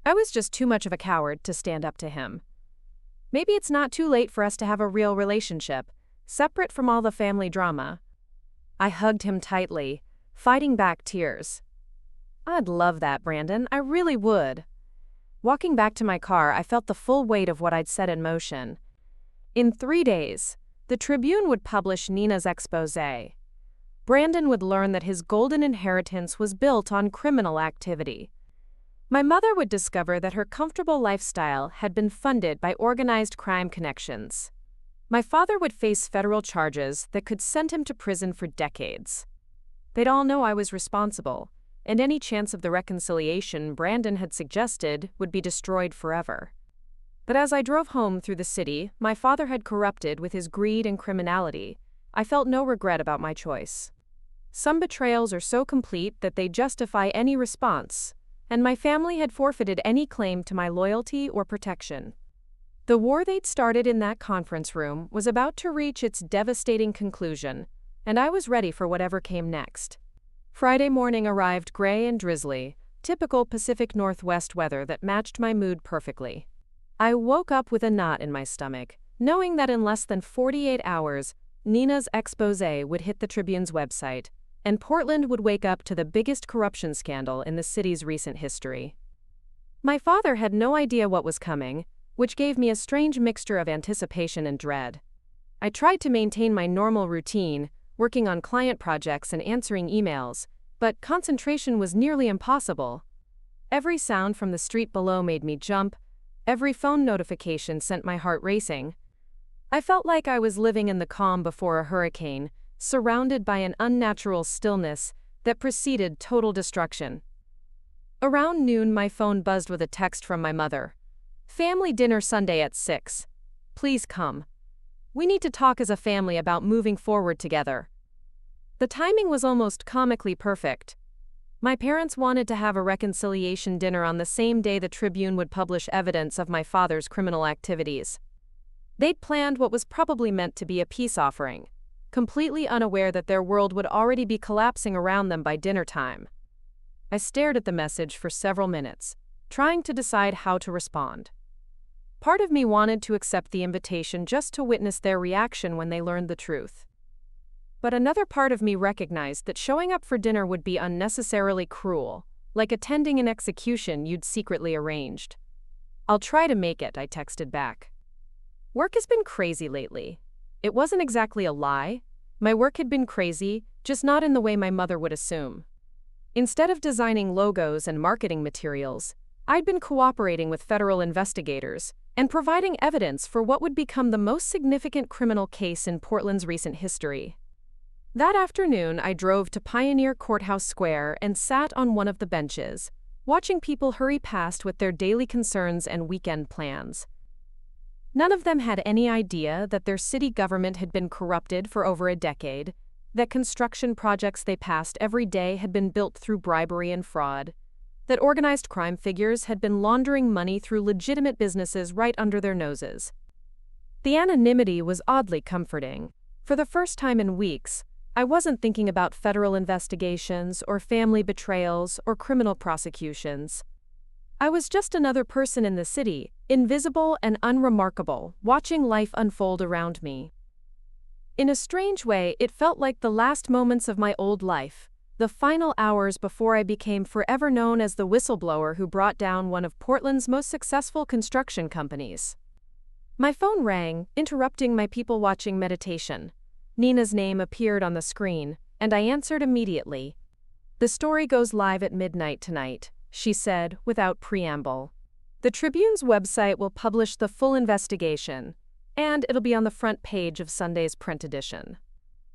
I was just too much of a coward to stand up to him. Maybe it's not too late for us to have a real relationship, separate from all the family drama." I hugged him tightly, fighting back tears. "I'd love that, Brandon. I really would." Walking back to my car, I felt the full weight of what I'd set in motion. In 3 days, the Tribune would publish Nina's exposé. Brandon would learn that his golden inheritance was built on criminal activity. My mother would discover that her comfortable lifestyle had been funded by organized crime connections. My father would face federal charges that could send him to prison for decades. They'd all know I was responsible, and any chance of the reconciliation Brandon had suggested would be destroyed forever. But as I drove home through the city my father had corrupted with his greed and criminality, I felt no regret about my choice. Some betrayals are so complete that they justify any response, and my family had forfeited any claim to my loyalty or protection. The war they'd started in that conference room was about to reach its devastating conclusion, and I was ready for whatever came next. Friday morning arrived gray and drizzly, typical Pacific Northwest weather that matched my mood perfectly. I woke up with a knot in my stomach, knowing that in less than 48 hours, Nina's exposé would hit the Tribune's website, and Portland would wake up to the biggest corruption scandal in the city's recent history. My father had no idea what was coming, which gave me a strange mixture of anticipation and dread. I tried to maintain my normal routine, working on client projects and answering emails, but concentration was nearly impossible. Every sound from the street below made me jump, every phone notification sent my heart racing. I felt like I was living in the calm before a hurricane, surrounded by an unnatural stillness that preceded total destruction. Around noon my phone buzzed with a text from my mother. "Family dinner Sunday at 6. Please come. We need to talk as a family about moving forward together." The timing was almost comically perfect. My parents wanted to have a reconciliation dinner on the same day the Tribune would publish evidence of my father's criminal activities. They'd planned what was probably meant to be a peace offering, completely unaware that their world would already be collapsing around them by dinner time. I stared at the message for several minutes, trying to decide how to respond. Part of me wanted to accept the invitation just to witness their reaction when they learned the truth. But another part of me recognized that showing up for dinner would be unnecessarily cruel, like attending an execution you'd secretly arranged. "I'll try to make it," I texted back. Work has been crazy lately. It wasn't exactly a lie. My work had been crazy, just not in the way my mother would assume. Instead of designing logos and marketing materials, I'd been cooperating with federal investigators and providing evidence for what would become the most significant criminal case in Portland's recent history. That afternoon, I drove to Pioneer Courthouse Square and sat on one of the benches, watching people hurry past with their daily concerns and weekend plans. None of them had any idea that their city government had been corrupted for over a decade. that construction projects they passed every day had been built through bribery and fraud, that organized crime figures had been laundering money through legitimate businesses right under their noses. The anonymity was oddly comforting. For the first time in weeks, I wasn't thinking about federal investigations or family betrayals or criminal prosecutions. I was just another person in the city, invisible and unremarkable, watching life unfold around me. In a strange way, it felt like the last moments of my old life, the final hours before I became forever known as the whistleblower who brought down one of Portland's most successful construction companies. My phone rang, interrupting my people-watching meditation. Nina's name appeared on the screen, and I answered immediately. "The story goes live at midnight tonight," she said, without preamble. "The Tribune's website will publish the full investigation, and it'll be on the front page of Sunday's print edition.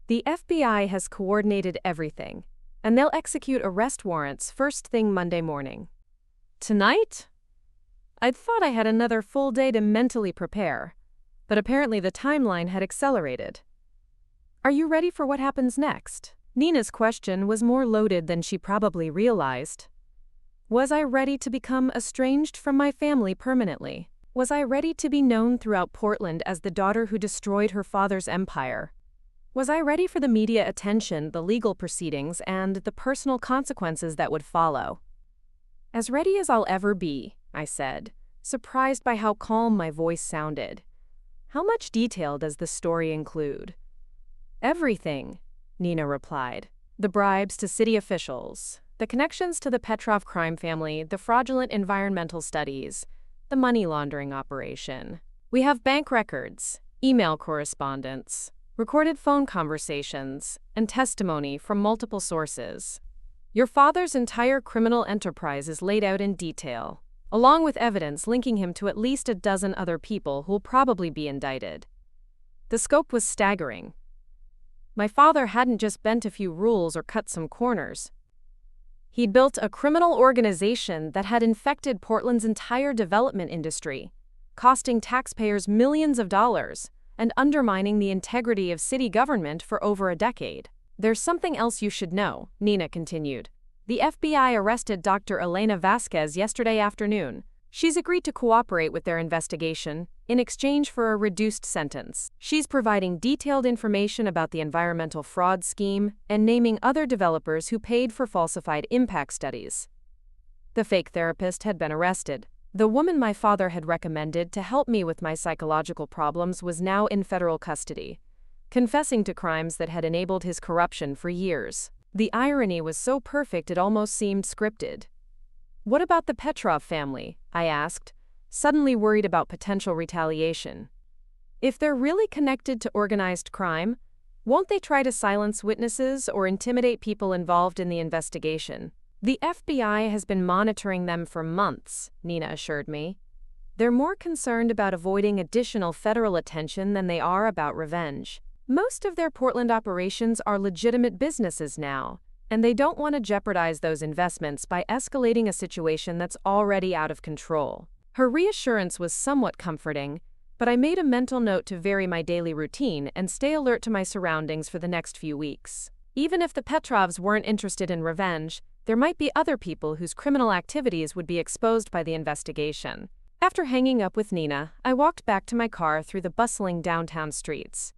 The FBI has coordinated everything, and they'll execute arrest warrants first thing Monday morning." Tonight? I'd thought I had another full day to mentally prepare, but apparently the timeline had accelerated. "Are you ready for what happens next?" Nina's question was more loaded than she probably realized. Was I ready to become estranged from my family permanently? Was I ready to be known throughout Portland as the daughter who destroyed her father's empire? Was I ready for the media attention, the legal proceedings, and the personal consequences that would follow? "As ready as I'll ever be," I said, surprised by how calm my voice sounded. "How much detail does the story include?" "Everything," Nina replied. "The bribes to city officials, the connections to the Petrov crime family, the fraudulent environmental studies, the money laundering operation. We have bank records, email correspondence, recorded phone conversations, and testimony from multiple sources. Your father's entire criminal enterprise is laid out in detail, along with evidence linking him to at least a dozen other people who'll probably be indicted." The scope was staggering. My father hadn't just bent a few rules or cut some corners. He'd built a criminal organization that had infected Portland's entire development industry, costing taxpayers millions of dollars and undermining the integrity of city government for over a decade. "There's something else you should know," Nina continued. "The FBI arrested Dr. Elena Vasquez yesterday afternoon. She's agreed to cooperate with their investigation in exchange for a reduced sentence. She's providing detailed information about the environmental fraud scheme and naming other developers who paid for falsified impact studies." The fake therapist had been arrested. The woman my father had recommended to help me with my psychological problems was now in federal custody, confessing to crimes that had enabled his corruption for years. The irony was so perfect it almost seemed scripted. "What about the Petrov family?" I asked, suddenly worried about potential retaliation. "If they're really connected to organized crime, won't they try to silence witnesses or intimidate people involved in the investigation?" "The FBI has been monitoring them for months," Nina assured me. "They're more concerned about avoiding additional federal attention than they are about revenge. Most of their Portland operations are legitimate businesses now, and they don't want to jeopardize those investments by escalating a situation that's already out of control." Her reassurance was somewhat comforting, but I made a mental note to vary my daily routine and stay alert to my surroundings for the next few weeks. Even if the Petrovs weren't interested in revenge, there might be other people whose criminal activities would be exposed by the investigation. After hanging up with Nina, I walked back to my car through the bustling downtown streets.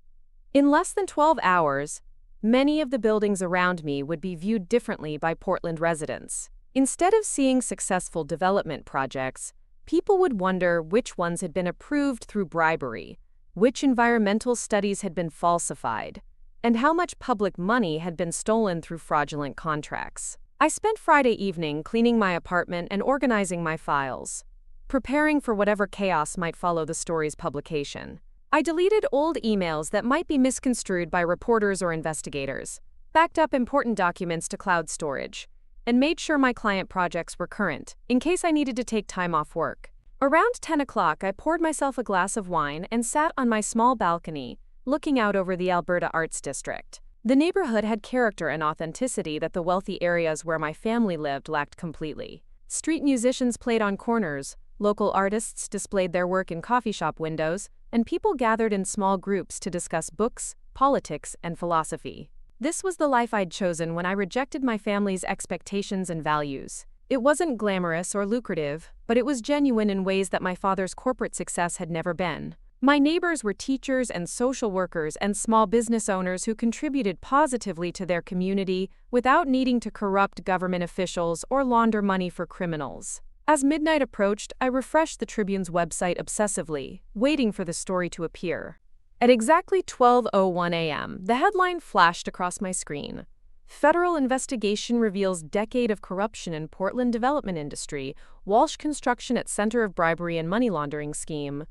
In less than 12 hours, many of the buildings around me would be viewed differently by Portland residents. Instead of seeing successful development projects, people would wonder which ones had been approved through bribery, which environmental studies had been falsified, and how much public money had been stolen through fraudulent contracts. I spent Friday evening cleaning my apartment and organizing my files, preparing for whatever chaos might follow the story's publication. I deleted old emails that might be misconstrued by reporters or investigators, backed up important documents to cloud storage, and made sure my client projects were current, in case I needed to take time off work. Around 10 o'clock, I poured myself a glass of wine and sat on my small balcony, looking out over the Alberta Arts District. The neighborhood had character and authenticity that the wealthy areas where my family lived lacked completely. Street musicians played on corners, local artists displayed their work in coffee shop windows, and people gathered in small groups to discuss books, politics, and philosophy. This was the life I'd chosen when I rejected my family's expectations and values. It wasn't glamorous or lucrative, but it was genuine in ways that my father's corporate success had never been. My neighbors were teachers and social workers and small business owners who contributed positively to their community without needing to corrupt government officials or launder money for criminals. As midnight approached, I refreshed the Tribune's website obsessively, waiting for the story to appear. At exactly 12:01 a.m., the headline flashed across my screen. Federal investigation reveals decade of corruption in Portland development industry, Walsh Construction at center of bribery and money laundering scheme.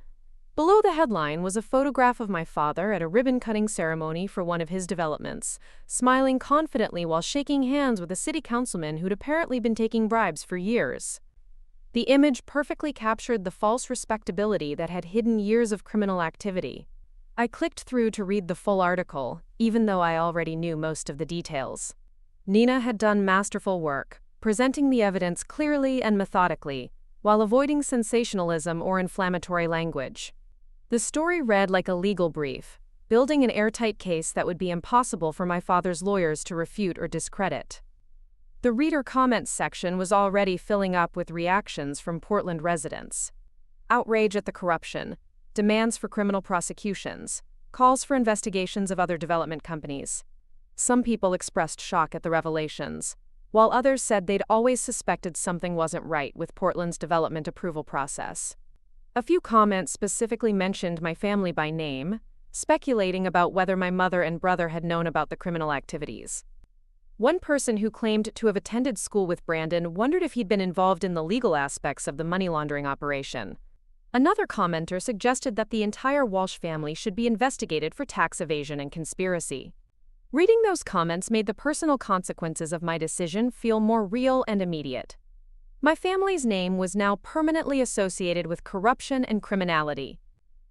Below the headline was a photograph of my father at a ribbon-cutting ceremony for one of his developments, smiling confidently while shaking hands with a city councilman who'd apparently been taking bribes for years. The image perfectly captured the false respectability that had hidden years of criminal activity. I clicked through to read the full article, even though I already knew most of the details. Nina had done masterful work, presenting the evidence clearly and methodically, while avoiding sensationalism or inflammatory language. The story read like a legal brief, building an airtight case that would be impossible for my father's lawyers to refute or discredit. The reader comments section was already filling up with reactions from Portland residents. Outrage at the corruption, demands for criminal prosecutions, calls for investigations of other development companies. Some people expressed shock at the revelations, while others said they'd always suspected something wasn't right with Portland's development approval process. A few comments specifically mentioned my family by name, speculating about whether my mother and brother had known about the criminal activities. One person who claimed to have attended school with Brandon wondered if he'd been involved in the legal aspects of the money laundering operation. Another commenter suggested that the entire Walsh family should be investigated for tax evasion and conspiracy. Reading those comments made the personal consequences of my decision feel more real and immediate. My family's name was now permanently associated with corruption and criminality.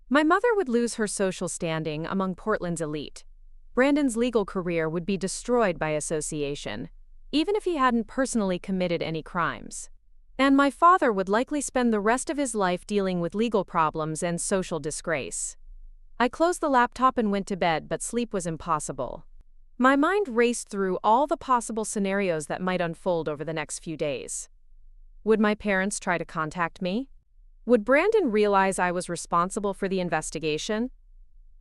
My mother would lose her social standing among Portland's elite. Brandon's legal career would be destroyed by association, even if he hadn't personally committed any crimes. And my father would likely spend the rest of his life dealing with legal problems and social disgrace. I closed the laptop and went to bed, but sleep was impossible. My mind raced through all the possible scenarios that might unfold over the next few days. Would my parents try to contact me? Would Brandon realize I was responsible for the investigation?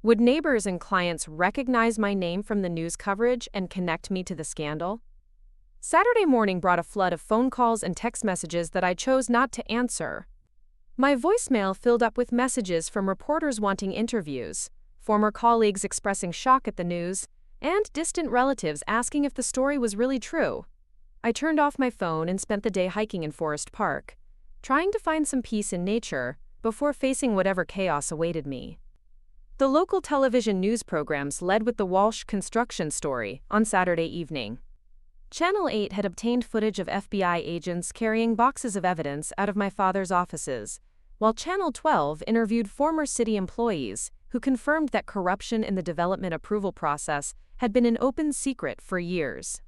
Would neighbors and clients recognize my name from the news coverage and connect me to the scandal? Saturday morning brought a flood of phone calls and text messages that I chose not to answer. My voicemail filled up with messages from reporters wanting interviews, former colleagues expressing shock at the news, and distant relatives asking if the story was really true. I turned off my phone and spent the day hiking in Forest Park, trying to find some peace in nature before facing whatever chaos awaited me. The local television news programs led with the Walsh Construction story on Saturday evening. Channel 8 had obtained footage of FBI agents carrying boxes of evidence out of my father's offices, while Channel 12 interviewed former city employees who confirmed that corruption in the development approval process had been an open secret for years.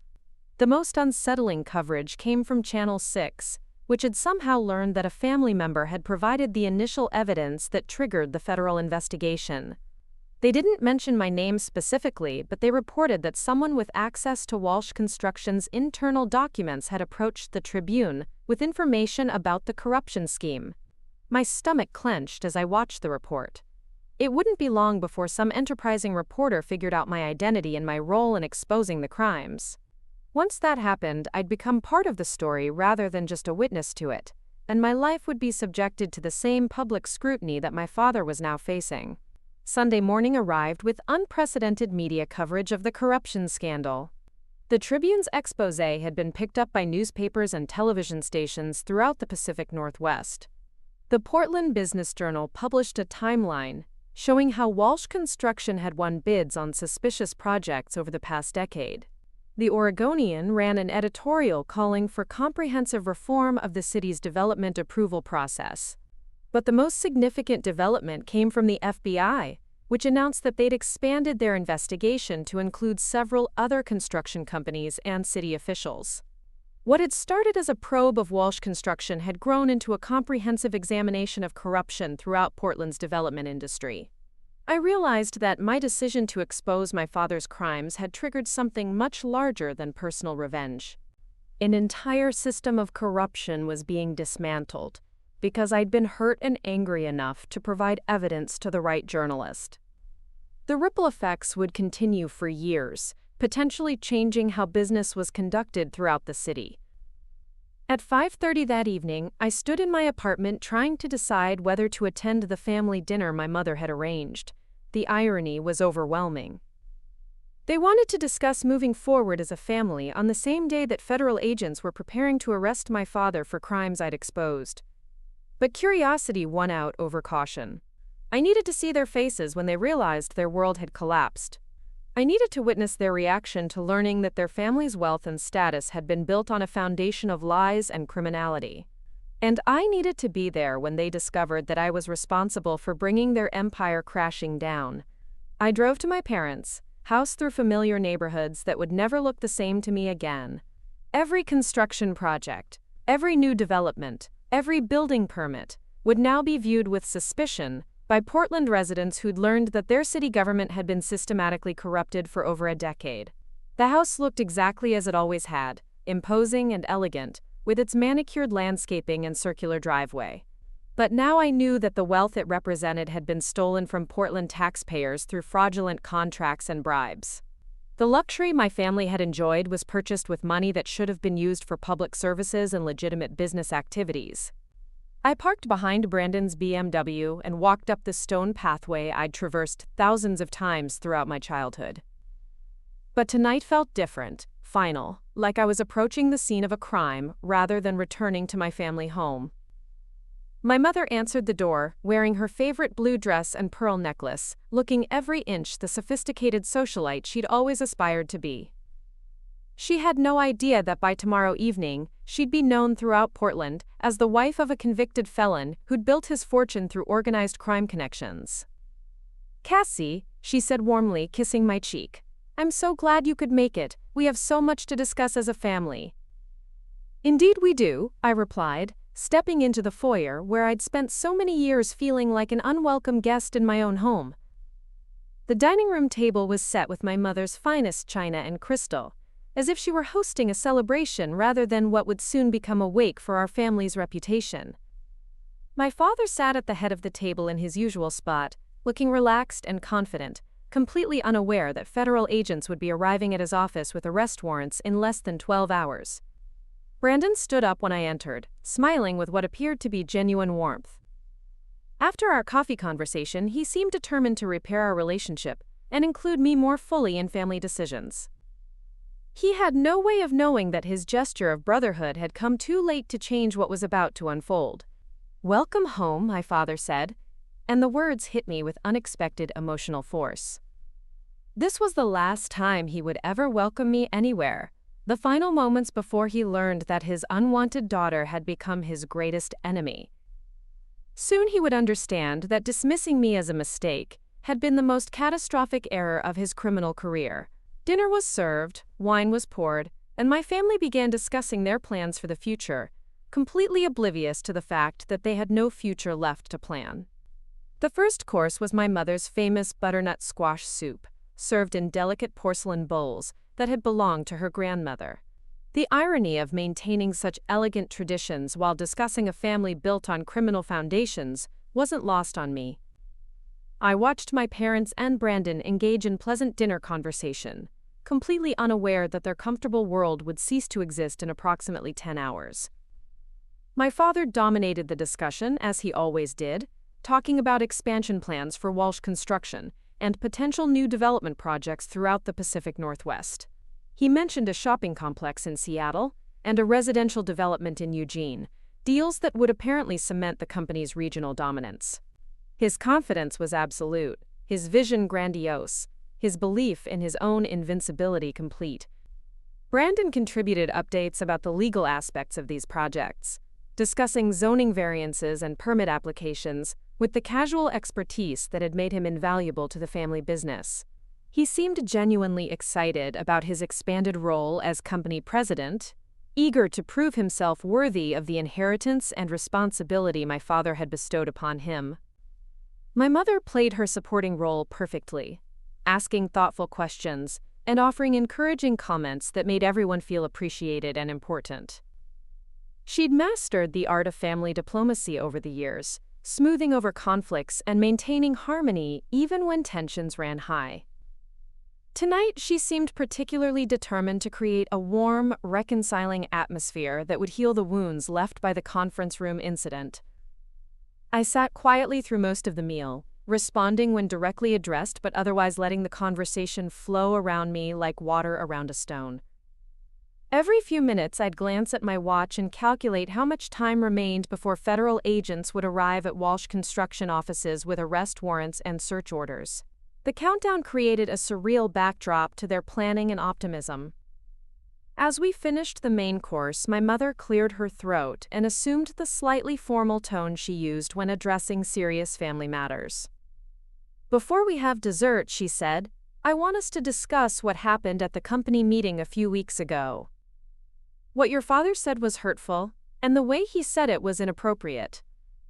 The most unsettling coverage came from Channel 6, which had somehow learned that a family member had provided the initial evidence that triggered the federal investigation. They didn't mention my name specifically, but they reported that someone with access to Walsh Construction's internal documents had approached the Tribune with information about the corruption scheme. My stomach clenched as I watched the report. It wouldn't be long before some enterprising reporter figured out my identity and my role in exposing the crimes. Once that happened, I'd become part of the story rather than just a witness to it, and my life would be subjected to the same public scrutiny that my father was now facing. Sunday morning arrived with unprecedented media coverage of the corruption scandal. The Tribune's expose had been picked up by newspapers and television stations throughout the Pacific Northwest. The Portland Business Journal published a timeline showing how Walsh Construction had won bids on suspicious projects over the past decade. The Oregonian ran an editorial calling for comprehensive reform of the city's development approval process. But the most significant development came from the FBI, which announced that they'd expanded their investigation to include several other construction companies and city officials. What had started as a probe of Walsh Construction had grown into a comprehensive examination of corruption throughout Portland's development industry. I realized that my decision to expose my father's crimes had triggered something much larger than personal revenge. An entire system of corruption was being dismantled because I'd been hurt and angry enough to provide evidence to the right journalist. The ripple effects would continue for years, potentially changing how business was conducted throughout the city. At 5:30 that evening, I stood in my apartment trying to decide whether to attend the family dinner my mother had arranged. The irony was overwhelming. They wanted to discuss moving forward as a family on the same day that federal agents were preparing to arrest my father for crimes I'd exposed. But curiosity won out over caution. I needed to see their faces when they realized their world had collapsed. I needed to witness their reaction to learning that their family's wealth and status had been built on a foundation of lies and criminality. And I needed to be there when they discovered that I was responsible for bringing their empire crashing down. I drove to my parents' house through familiar neighborhoods that would never look the same to me again. Every construction project, every new development, every building permit would now be viewed with suspicion by Portland residents who'd learned that their city government had been systematically corrupted for over a decade. The house looked exactly as it always had, imposing and elegant, with its manicured landscaping and circular driveway. But now I knew that the wealth it represented had been stolen from Portland taxpayers through fraudulent contracts and bribes. The luxury my family had enjoyed was purchased with money that should have been used for public services and legitimate business activities. I parked behind Brandon's BMW and walked up the stone pathway I'd traversed thousands of times throughout my childhood. But tonight felt different, final, like I was approaching the scene of a crime rather than returning to my family home. My mother answered the door, wearing her favorite blue dress and pearl necklace, looking every inch the sophisticated socialite she'd always aspired to be. She had no idea that by tomorrow evening, she'd be known throughout Portland as the wife of a convicted felon who'd built his fortune through organized crime connections. "Cassie," she said warmly, kissing my cheek. "I'm so glad you could make it. We have so much to discuss as a family." "Indeed we do," I replied, stepping into the foyer where I'd spent so many years feeling like an unwelcome guest in my own home. The dining room table was set with my mother's finest china and crystal, as if she were hosting a celebration rather than what would soon become a wake for our family's reputation. My father sat at the head of the table in his usual spot, looking relaxed and confident, completely unaware that federal agents would be arriving at his office with arrest warrants in less than 12 hours. Brandon stood up when I entered, smiling with what appeared to be genuine warmth. After our coffee conversation, he seemed determined to repair our relationship and include me more fully in family decisions. He had no way of knowing that his gesture of brotherhood had come too late to change what was about to unfold. "Welcome home," my father said, and the words hit me with unexpected emotional force. This was the last time he would ever welcome me anywhere, the final moments before he learned that his unwanted daughter had become his greatest enemy. Soon he would understand that dismissing me as a mistake had been the most catastrophic error of his criminal career. Dinner was served, wine was poured, and my family began discussing their plans for the future, completely oblivious to the fact that they had no future left to plan. The first course was my mother's famous butternut squash soup, served in delicate porcelain bowls that had belonged to her grandmother. The irony of maintaining such elegant traditions while discussing a family built on criminal foundations wasn't lost on me. I watched my parents and Brandon engage in pleasant dinner conversation, completely unaware that their comfortable world would cease to exist in approximately 10 hours. My father dominated the discussion, as he always did, talking about expansion plans for Walsh Construction and potential new development projects throughout the Pacific Northwest. He mentioned a shopping complex in Seattle and a residential development in Eugene, deals that would apparently cement the company's regional dominance. His confidence was absolute, his vision grandiose, his belief in his own invincibility complete. Brandon contributed updates about the legal aspects of these projects, discussing zoning variances and permit applications with the casual expertise that had made him invaluable to the family business. He seemed genuinely excited about his expanded role as company president, eager to prove himself worthy of the inheritance and responsibility my father had bestowed upon him. My mother played her supporting role perfectly, asking thoughtful questions and offering encouraging comments that made everyone feel appreciated and important. She'd mastered the art of family diplomacy over the years, smoothing over conflicts and maintaining harmony even when tensions ran high. Tonight, she seemed particularly determined to create a warm, reconciling atmosphere that would heal the wounds left by the conference room incident. I sat quietly through most of the meal, responding when directly addressed but otherwise letting the conversation flow around me like water around a stone. Every few minutes, I'd glance at my watch and calculate how much time remained before federal agents would arrive at Walsh Construction offices with arrest warrants and search orders. The countdown created a surreal backdrop to their planning and optimism. As we finished the main course, my mother cleared her throat and assumed the slightly formal tone she used when addressing serious family matters. "Before we have dessert," she said, "I want us to discuss what happened at the company meeting a few weeks ago. What your father said was hurtful, and the way he said it was inappropriate.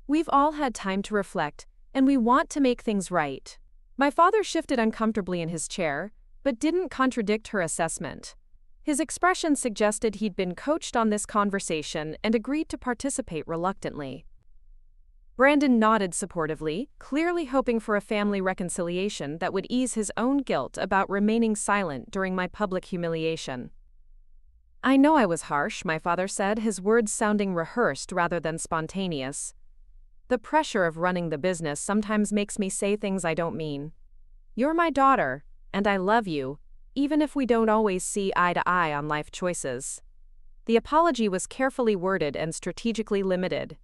We've all had time to reflect, and we want to make things right." My father shifted uncomfortably in his chair, but didn't contradict her assessment. His expression suggested he'd been coached on this conversation and agreed to participate reluctantly. Brandon nodded supportively, clearly hoping for a family reconciliation that would ease his own guilt about remaining silent during my public humiliation. "I know I was harsh," my father said, his words sounding rehearsed rather than spontaneous. "The pressure of running the business sometimes makes me say things I don't mean. You're my daughter, and I love you, even if we don't always see eye to eye on life choices." The apology was carefully worded and strategically limited.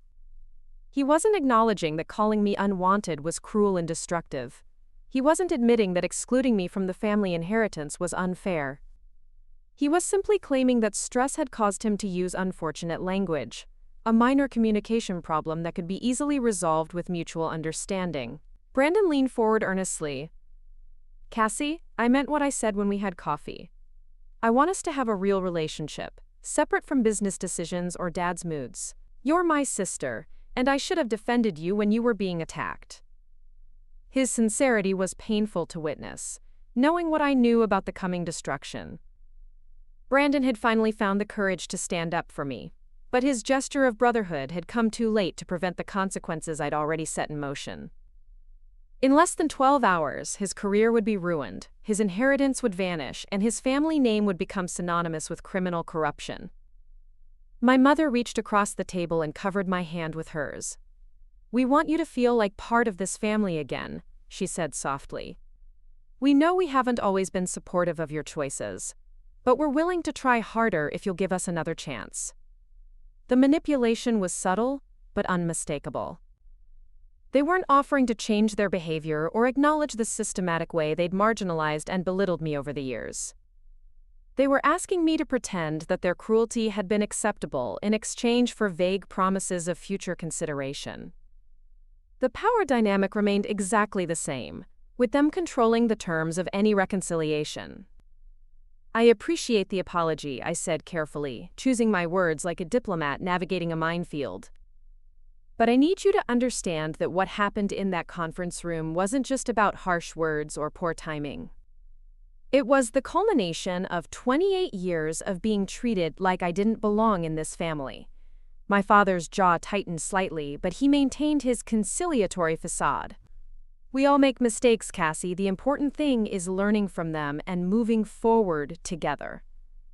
He wasn't acknowledging that calling me unwanted was cruel and destructive. He wasn't admitting that excluding me from the family inheritance was unfair. He was simply claiming that stress had caused him to use unfortunate language, a minor communication problem that could be easily resolved with mutual understanding. Brandon leaned forward earnestly. "Cassie, I meant what I said when we had coffee. I want us to have a real relationship, separate from business decisions or Dad's moods. You're my sister, and I should have defended you when you were being attacked." His sincerity was painful to witness, knowing what I knew about the coming destruction. Brandon had finally found the courage to stand up for me, but his gesture of brotherhood had come too late to prevent the consequences I'd already set in motion. In less than 12 hours, his career would be ruined, his inheritance would vanish, and his family name would become synonymous with criminal corruption. My mother reached across the table and covered my hand with hers. "We want you to feel like part of this family again," she said softly. "We know we haven't always been supportive of your choices, but we're willing to try harder if you'll give us another chance." The manipulation was subtle, but unmistakable. They weren't offering to change their behavior or acknowledge the systematic way they'd marginalized and belittled me over the years. They were asking me to pretend that their cruelty had been acceptable in exchange for vague promises of future consideration. The power dynamic remained exactly the same, with them controlling the terms of any reconciliation. "I appreciate the apology," I said carefully, choosing my words like a diplomat navigating a minefield. "But I need you to understand that what happened in that conference room wasn't just about harsh words or poor timing. It was the culmination of 28 years of being treated like I didn't belong in this family." My father's jaw tightened slightly, but he maintained his conciliatory facade. "We all make mistakes, Cassie. The important thing is learning from them and moving forward together."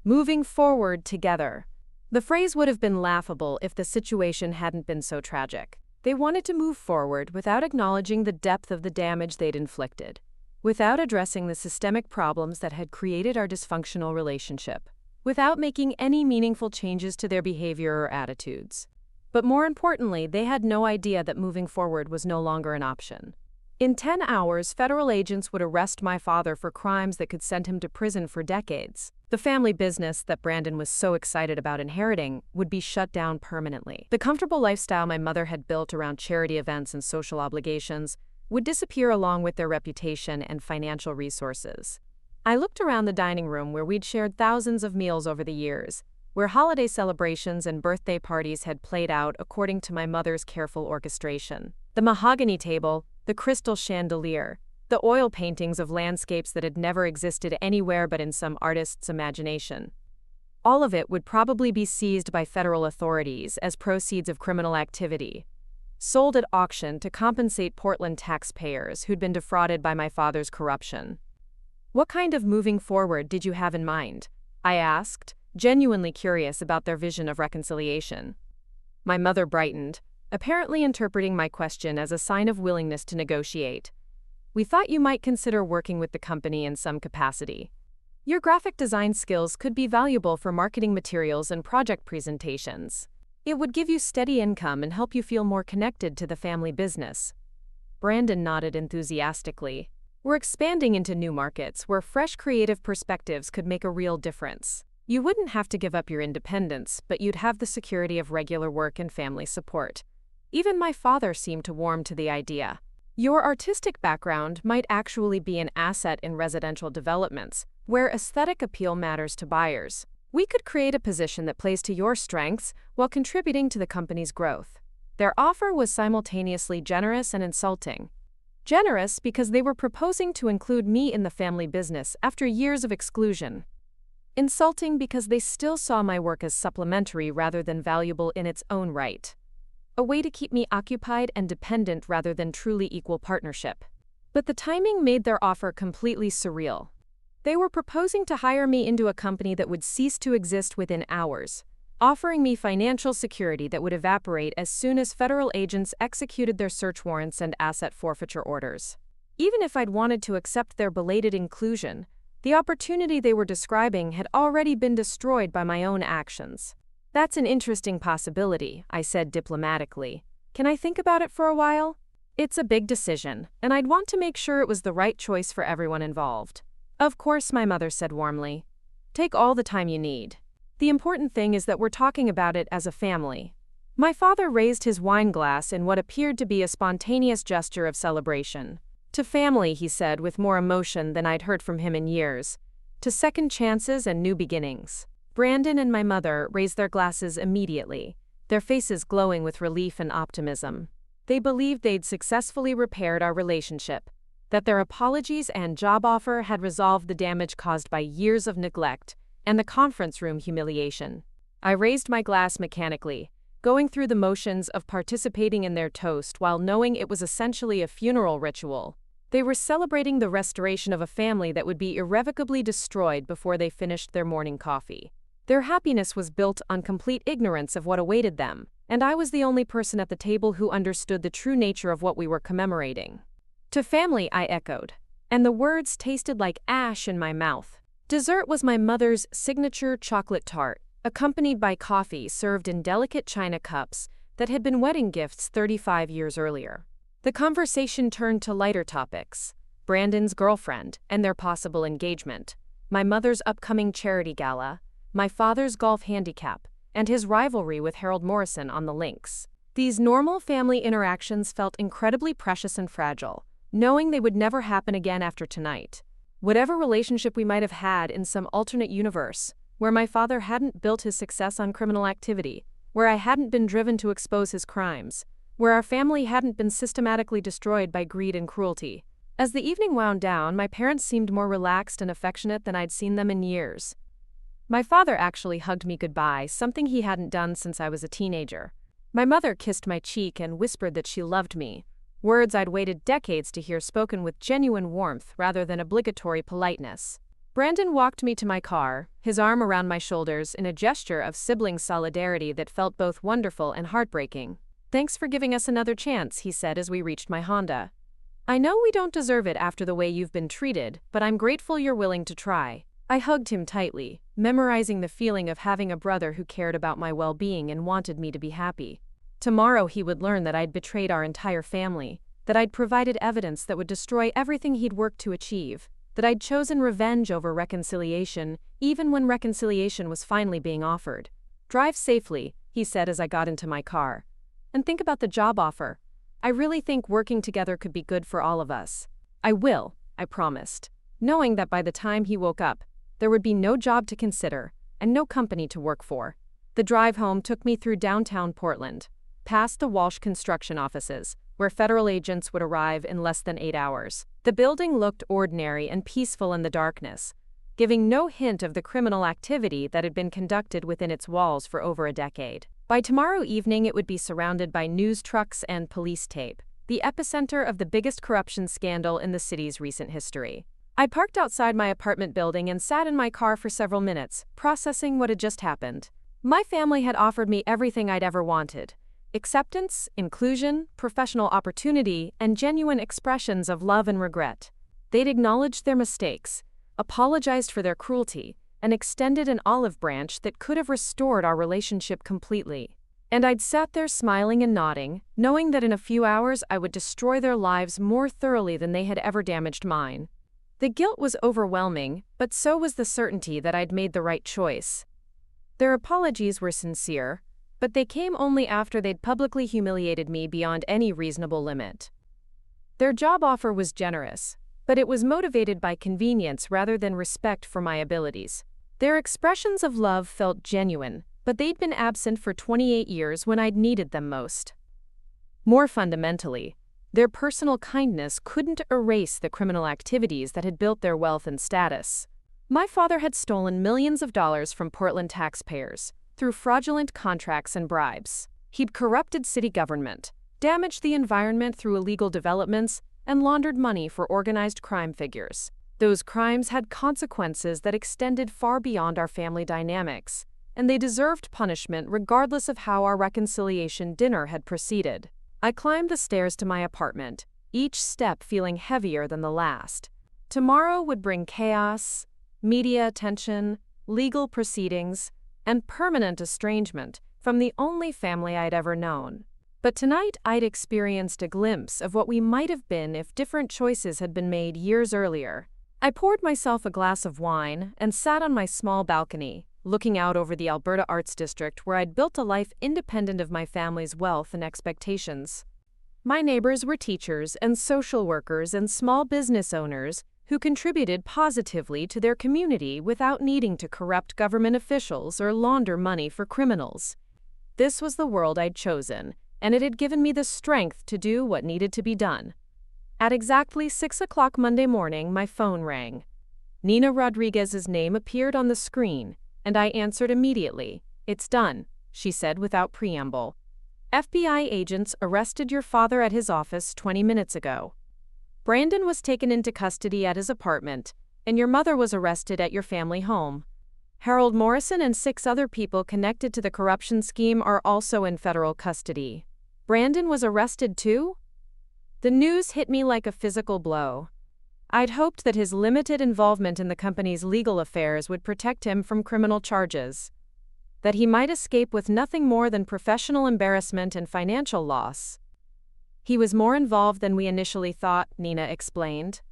Moving forward together. The phrase would have been laughable if the situation hadn't been so tragic. They wanted to move forward without acknowledging the depth of the damage they'd inflicted, without addressing the systemic problems that had created our dysfunctional relationship, without making any meaningful changes to their behavior or attitudes. But more importantly, they had no idea that moving forward was no longer an option. In 10 hours, federal agents would arrest my father for crimes that could send him to prison for decades. The family business that Brandon was so excited about inheriting would be shut down permanently. The comfortable lifestyle my mother had built around charity events and social obligations would disappear along with their reputation and financial resources. I looked around the dining room where we'd shared thousands of meals over the years, where holiday celebrations and birthday parties had played out according to my mother's careful orchestration. The mahogany table, the crystal chandelier, the oil paintings of landscapes that had never existed anywhere but in some artist's imagination. All of it would probably be seized by federal authorities as proceeds of criminal activity, sold at auction to compensate Portland taxpayers who'd been defrauded by my father's corruption. What kind of moving forward did you have in mind? I asked, genuinely curious about their vision of reconciliation. My mother brightened, apparently interpreting my question as a sign of willingness to negotiate. We thought you might consider working with the company in some capacity. Your graphic design skills could be valuable for marketing materials and project presentations. It would give you steady income and help you feel more connected to the family business. Brandon nodded enthusiastically. We're expanding into new markets where fresh creative perspectives could make a real difference. You wouldn't have to give up your independence, but you'd have the security of regular work and family support. Even my father seemed to warm to the idea. Your artistic background might actually be an asset in residential developments, where aesthetic appeal matters to buyers. We could create a position that plays to your strengths while contributing to the company's growth. Their offer was simultaneously generous and insulting. Generous because they were proposing to include me in the family business after years of exclusion. Insulting because they still saw my work as supplementary rather than valuable in its own right. A way to keep me occupied and dependent rather than truly equal partnership. But the timing made their offer completely surreal. They were proposing to hire me into a company that would cease to exist within hours, offering me financial security that would evaporate as soon as federal agents executed their search warrants and asset forfeiture orders. Even if I'd wanted to accept their belated inclusion, the opportunity they were describing had already been destroyed by my own actions. That's an interesting possibility, I said diplomatically. Can I think about it for a while? It's a big decision, and I'd want to make sure it was the right choice for everyone involved. Of course, my mother said warmly. Take all the time you need. The important thing is that we're talking about it as a family. My father raised his wine glass in what appeared to be a spontaneous gesture of celebration. To family, he said with more emotion than I'd heard from him in years. To second chances and new beginnings. Brandon and my mother raised their glasses immediately, their faces glowing with relief and optimism. They believed they'd successfully repaired our relationship, that their apologies and job offer had resolved the damage caused by years of neglect and the conference room humiliation. I raised my glass mechanically, going through the motions of participating in their toast while knowing it was essentially a funeral ritual. They were celebrating the restoration of a family that would be irrevocably destroyed before they finished their morning coffee. Their happiness was built on complete ignorance of what awaited them, and I was the only person at the table who understood the true nature of what we were commemorating. To family, I echoed, and the words tasted like ash in my mouth. Dessert was my mother's signature chocolate tart, accompanied by coffee served in delicate china cups that had been wedding gifts 35 years earlier. The conversation turned to lighter topics: Brandon's girlfriend and their possible engagement, my mother's upcoming charity gala, my father's golf handicap, and his rivalry with Harold Morrison on the links. These normal family interactions felt incredibly precious and fragile, knowing they would never happen again after tonight. Whatever relationship we might have had in some alternate universe, where my father hadn't built his success on criminal activity, where I hadn't been driven to expose his crimes, where our family hadn't been systematically destroyed by greed and cruelty. As the evening wound down, my parents seemed more relaxed and affectionate than I'd seen them in years. My father actually hugged me goodbye, something he hadn't done since I was a teenager. My mother kissed my cheek and whispered that she loved me, words I'd waited decades to hear spoken with genuine warmth rather than obligatory politeness. Brandon walked me to my car, his arm around my shoulders in a gesture of sibling solidarity that felt both wonderful and heartbreaking. "Thanks for giving us another chance," he said as we reached my Honda. "I know we don't deserve it after the way you've been treated, but I'm grateful you're willing to try." I hugged him tightly, memorizing the feeling of having a brother who cared about my well-being and wanted me to be happy. Tomorrow he would learn that I'd betrayed our entire family, that I'd provided evidence that would destroy everything he'd worked to achieve, that I'd chosen revenge over reconciliation, even when reconciliation was finally being offered. "Drive safely," he said as I got into my car. "And think about the job offer. I really think working together could be good for all of us." "I will," I promised, knowing that by the time he woke up, there would be no job to consider and no company to work for. The drive home took me through downtown Portland, past the Walsh Construction offices, where federal agents would arrive in less than 8 hours. The building looked ordinary and peaceful in the darkness, giving no hint of the criminal activity that had been conducted within its walls for over a decade. By tomorrow evening, it would be surrounded by news trucks and police tape, the epicenter of the biggest corruption scandal in the city's recent history. I parked outside my apartment building and sat in my car for several minutes, processing what had just happened. My family had offered me everything I'd ever wanted: acceptance, inclusion, professional opportunity, and genuine expressions of love and regret. They'd acknowledged their mistakes, apologized for their cruelty, and extended an olive branch that could have restored our relationship completely. And I'd sat there smiling and nodding, knowing that in a few hours I would destroy their lives more thoroughly than they had ever damaged mine. The guilt was overwhelming, but so was the certainty that I'd made the right choice. Their apologies were sincere, but they came only after they'd publicly humiliated me beyond any reasonable limit. Their job offer was generous, but it was motivated by convenience rather than respect for my abilities. Their expressions of love felt genuine, but they'd been absent for 28 years when I'd needed them most. More fundamentally, their personal kindness couldn't erase the criminal activities that had built their wealth and status. My father had stolen millions of dollars from Portland taxpayers through fraudulent contracts and bribes. He'd corrupted city government, damaged the environment through illegal developments, and laundered money for organized crime figures. Those crimes had consequences that extended far beyond our family dynamics, and they deserved punishment regardless of how our reconciliation dinner had proceeded. I climbed the stairs to my apartment, each step feeling heavier than the last. Tomorrow would bring chaos, media attention, legal proceedings, and permanent estrangement from the only family I'd ever known. But tonight I'd experienced a glimpse of what we might have been if different choices had been made years earlier. I poured myself a glass of wine and sat on my small balcony, looking out over the Alberta Arts District where I'd built a life independent of my family's wealth and expectations. My neighbors were teachers and social workers and small business owners who contributed positively to their community without needing to corrupt government officials or launder money for criminals. This was the world I'd chosen, and it had given me the strength to do what needed to be done. At exactly 6 o'clock Monday morning, my phone rang. Nina Rodriguez's name appeared on the screen, and I answered immediately. "It's done," she said without preamble. "FBI agents arrested your father at his office 20 minutes ago. Brandon was taken into custody at his apartment, and your mother was arrested at your family home. Harold Morrison and 6 other people connected to the corruption scheme are also in federal custody. Brandon was arrested too?" The news hit me like a physical blow. I'd hoped that his limited involvement in the company's legal affairs would protect him from criminal charges, that he might escape with nothing more than professional embarrassment and financial loss. "He was more involved than we initially thought," Nina explained.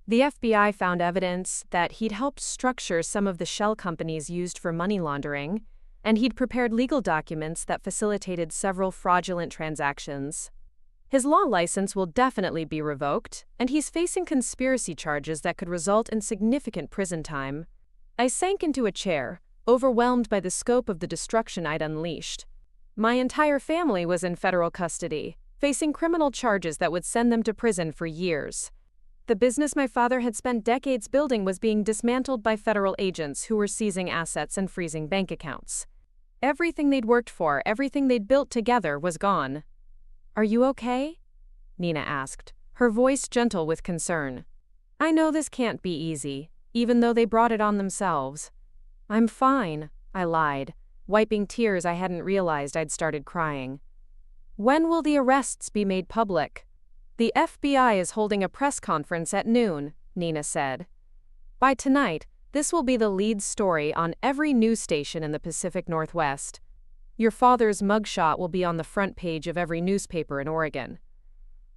"The FBI found evidence that he'd helped structure some of the shell companies used for money laundering, and he'd prepared legal documents that facilitated several fraudulent transactions. His law license will definitely be revoked, and he's facing conspiracy charges that could result in significant prison time." I sank into a chair, overwhelmed by the scope of the destruction I'd unleashed. My entire family was in federal custody, facing criminal charges that would send them to prison for years. The business my father had spent decades building was being dismantled by federal agents who were seizing assets and freezing bank accounts. Everything they'd worked for, everything they'd built together, was gone. "Are you okay?" Nina asked, her voice gentle with concern. "I know this can't be easy, even though they brought it on themselves." "I'm fine," I lied, wiping tears I hadn't realized I'd started crying. "When will the arrests be made public?" "The FBI is holding a press conference at noon," Nina said. "By tonight, this will be the lead story on every news station in the Pacific Northwest. Your father's mugshot will be on the front page of every newspaper in Oregon."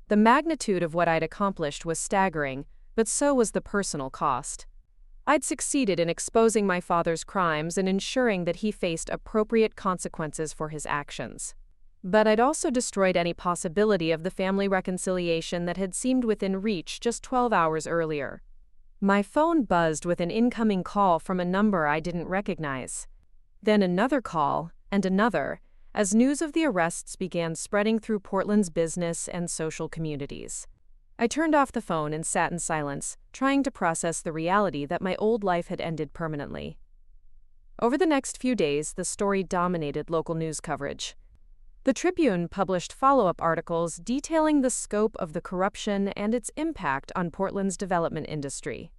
The magnitude of what I'd accomplished was staggering, but so was the personal cost. I'd succeeded in exposing my father's crimes and ensuring that he faced appropriate consequences for his actions. But I'd also destroyed any possibility of the family reconciliation that had seemed within reach just 12 hours earlier. My phone buzzed with an incoming call from a number I didn't recognize. Then another call, and another, as news of the arrests began spreading through Portland's business and social communities. I turned off the phone and sat in silence, trying to process the reality that my old life had ended permanently. Over the next few days, the story dominated local news coverage. The Tribune published follow-up articles detailing the scope of the corruption and its impact on Portland's development industry.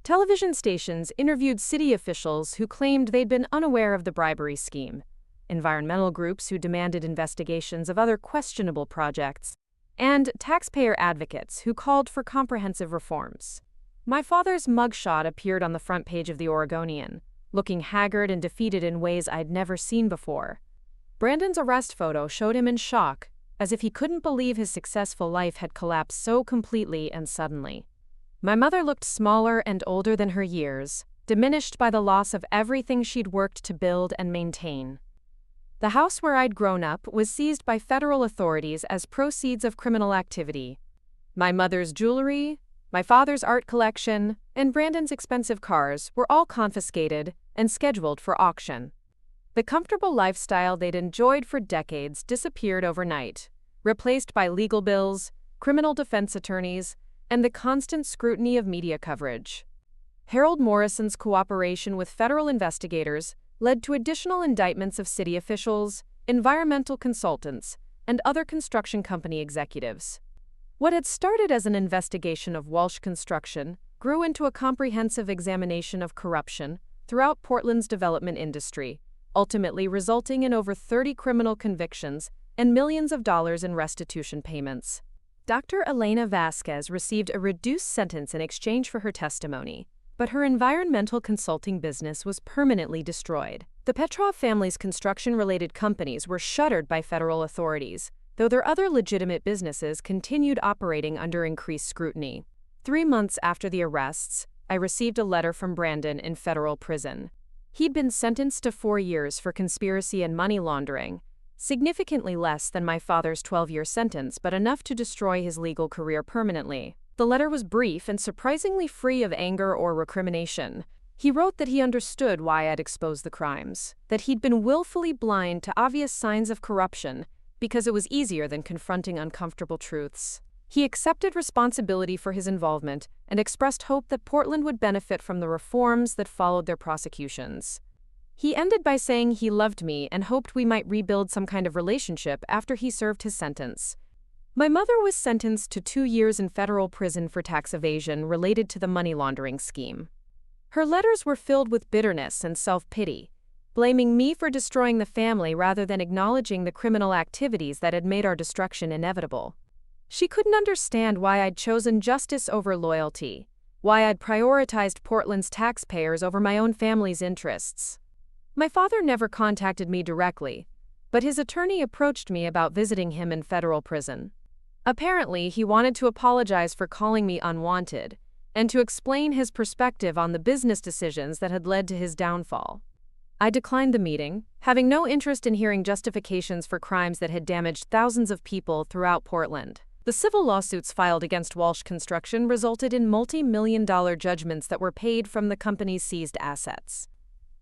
Television stations interviewed city officials who claimed they'd been unaware of the bribery scheme, environmental groups who demanded investigations of other questionable projects, and taxpayer advocates who called for comprehensive reforms. My father's mugshot appeared on the front page of the Oregonian, looking haggard and defeated in ways I'd never seen before. Brandon's arrest photo showed him in shock, as if he couldn't believe his successful life had collapsed so completely and suddenly. My mother looked smaller and older than her years, diminished by the loss of everything she'd worked to build and maintain. The house where I'd grown up was seized by federal authorities as proceeds of criminal activity. My mother's jewelry, my father's art collection, and Brandon's expensive cars were all confiscated and scheduled for auction. The comfortable lifestyle they'd enjoyed for decades disappeared overnight, replaced by legal bills, criminal defense attorneys, and the constant scrutiny of media coverage. Harold Morrison's cooperation with federal investigators led to additional indictments of city officials, environmental consultants, and other construction company executives. What had started as an investigation of Walsh Construction grew into a comprehensive examination of corruption throughout Portland's development industry, ultimately resulting in over 30 criminal convictions and millions of dollars in restitution payments. Dr. Elena Vasquez received a reduced sentence in exchange for her testimony, but her environmental consulting business was permanently destroyed. The Petrov family's construction-related companies were shuttered by federal authorities, though their other legitimate businesses continued operating under increased scrutiny. 3 months after the arrests, I received a letter from Brandon in federal prison. He'd been sentenced to 4 years for conspiracy and money laundering, significantly less than my father's 12-year sentence, but enough to destroy his legal career permanently. The letter was brief and surprisingly free of anger or recrimination. He wrote that he understood why I'd exposed the crimes, that he'd been willfully blind to obvious signs of corruption because it was easier than confronting uncomfortable truths. He accepted responsibility for his involvement and expressed hope that Portland would benefit from the reforms that followed their prosecutions. He ended by saying he loved me and hoped we might rebuild some kind of relationship after he served his sentence. My mother was sentenced to 2 years in federal prison for tax evasion related to the money laundering scheme. Her letters were filled with bitterness and self-pity, blaming me for destroying the family rather than acknowledging the criminal activities that had made our destruction inevitable. She couldn't understand why I'd chosen justice over loyalty, why I'd prioritized Portland's taxpayers over my own family's interests. My father never contacted me directly, but his attorney approached me about visiting him in federal prison. Apparently, he wanted to apologize for calling me unwanted and to explain his perspective on the business decisions that had led to his downfall. I declined the meeting, having no interest in hearing justifications for crimes that had damaged thousands of people throughout Portland. The civil lawsuits filed against Walsh Construction resulted in multi-million-dollar judgments that were paid from the company's seized assets.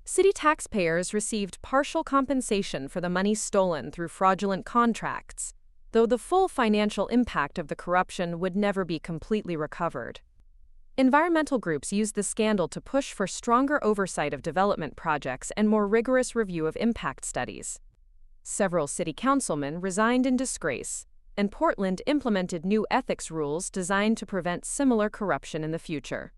City taxpayers received partial compensation for the money stolen through fraudulent contracts, though the full financial impact of the corruption would never be completely recovered. Environmental groups used the scandal to push for stronger oversight of development projects and more rigorous review of impact studies. Several city councilmen resigned in disgrace, and Portland implemented new ethics rules designed to prevent similar corruption in the future.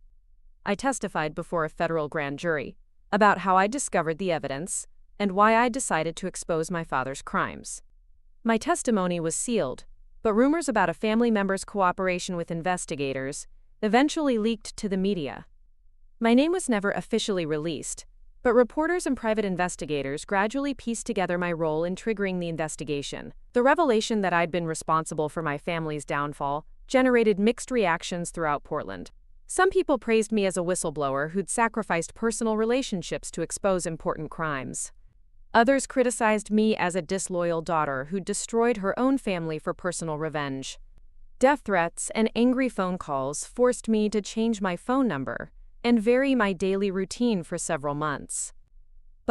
I testified before a federal grand jury about how I discovered the evidence and why I decided to expose my father's crimes. My testimony was sealed, but rumors about a family member's cooperation with investigators eventually leaked to the media. My name was never officially released, but reporters and private investigators gradually pieced together my role in triggering the investigation. The revelation that I'd been responsible for my family's downfall generated mixed reactions throughout Portland. Some people praised me as a whistleblower who'd sacrificed personal relationships to expose important crimes. Others criticized me as a disloyal daughter who destroyed her own family for personal revenge. Death threats and angry phone calls forced me to change my phone number and vary my daily routine for several months.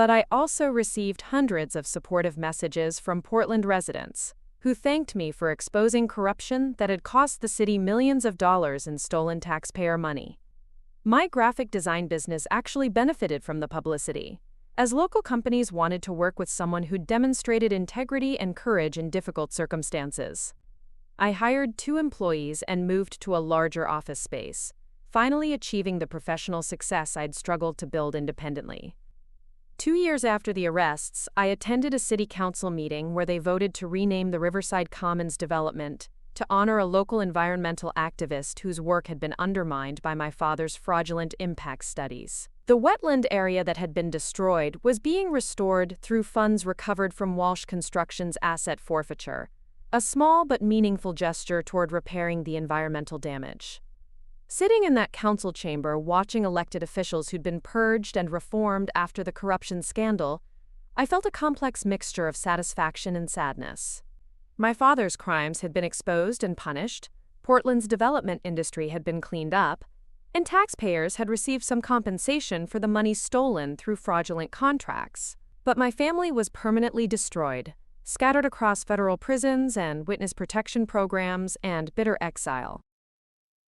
But I also received hundreds of supportive messages from Portland residents, who thanked me for exposing corruption that had cost the city millions of dollars in stolen taxpayer money. My graphic design business actually benefited from the publicity, as local companies wanted to work with someone who demonstrated integrity and courage in difficult circumstances. I hired 2 employees and moved to a larger office space, finally achieving the professional success I'd struggled to build independently. 2 years after the arrests, I attended a city council meeting where they voted to rename the Riverside Commons development to honor a local environmental activist whose work had been undermined by my father's fraudulent impact studies. The wetland area that had been destroyed was being restored through funds recovered from Walsh Construction's asset forfeiture, a small but meaningful gesture toward repairing the environmental damage. Sitting in that council chamber watching elected officials who'd been purged and reformed after the corruption scandal, I felt a complex mixture of satisfaction and sadness. My father's crimes had been exposed and punished, Portland's development industry had been cleaned up, and taxpayers had received some compensation for the money stolen through fraudulent contracts. But my family was permanently destroyed, scattered across federal prisons and witness protection programs and bitter exile.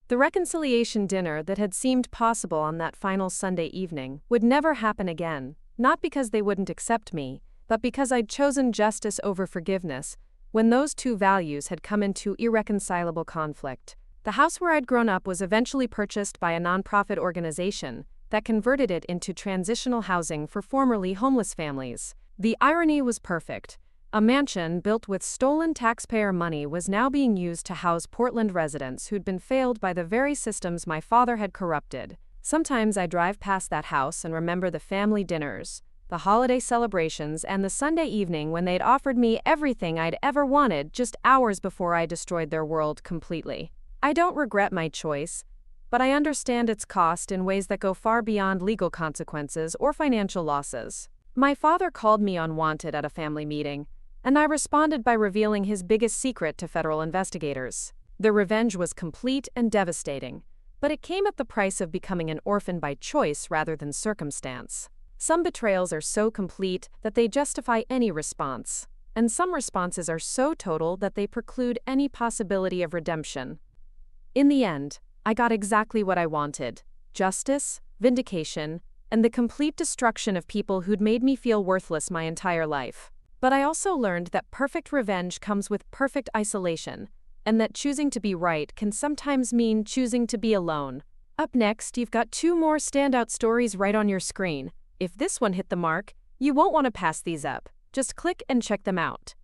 The reconciliation dinner that had seemed possible on that final Sunday evening would never happen again, not because they wouldn't accept me, but because I'd chosen justice over forgiveness when those 2 values had come into irreconcilable conflict. The house where I'd grown up was eventually purchased by a nonprofit organization that converted it into transitional housing for formerly homeless families. The irony was perfect. A mansion built with stolen taxpayer money was now being used to house Portland residents who'd been failed by the very systems my father had corrupted. Sometimes I drive past that house and remember the family dinners, the holiday celebrations, and the Sunday evening when they'd offered me everything I'd ever wanted just hours before I destroyed their world completely. I don't regret my choice, but I understand its cost in ways that go far beyond legal consequences or financial losses. My father called me unwanted at a family meeting, and I responded by revealing his biggest secret to federal investigators. The revenge was complete and devastating, but it came at the price of becoming an orphan by choice rather than circumstance. Some betrayals are so complete that they justify any response, and some responses are so total that they preclude any possibility of redemption. In the end, I got exactly what I wanted: justice, vindication, and the complete destruction of people who'd made me feel worthless my entire life. But I also learned that perfect revenge comes with perfect isolation, and that choosing to be right can sometimes mean choosing to be alone. Up next, you've got 2 more standout stories right on your screen. If this one hit the mark, you won't want to pass these up. Just click and check them out.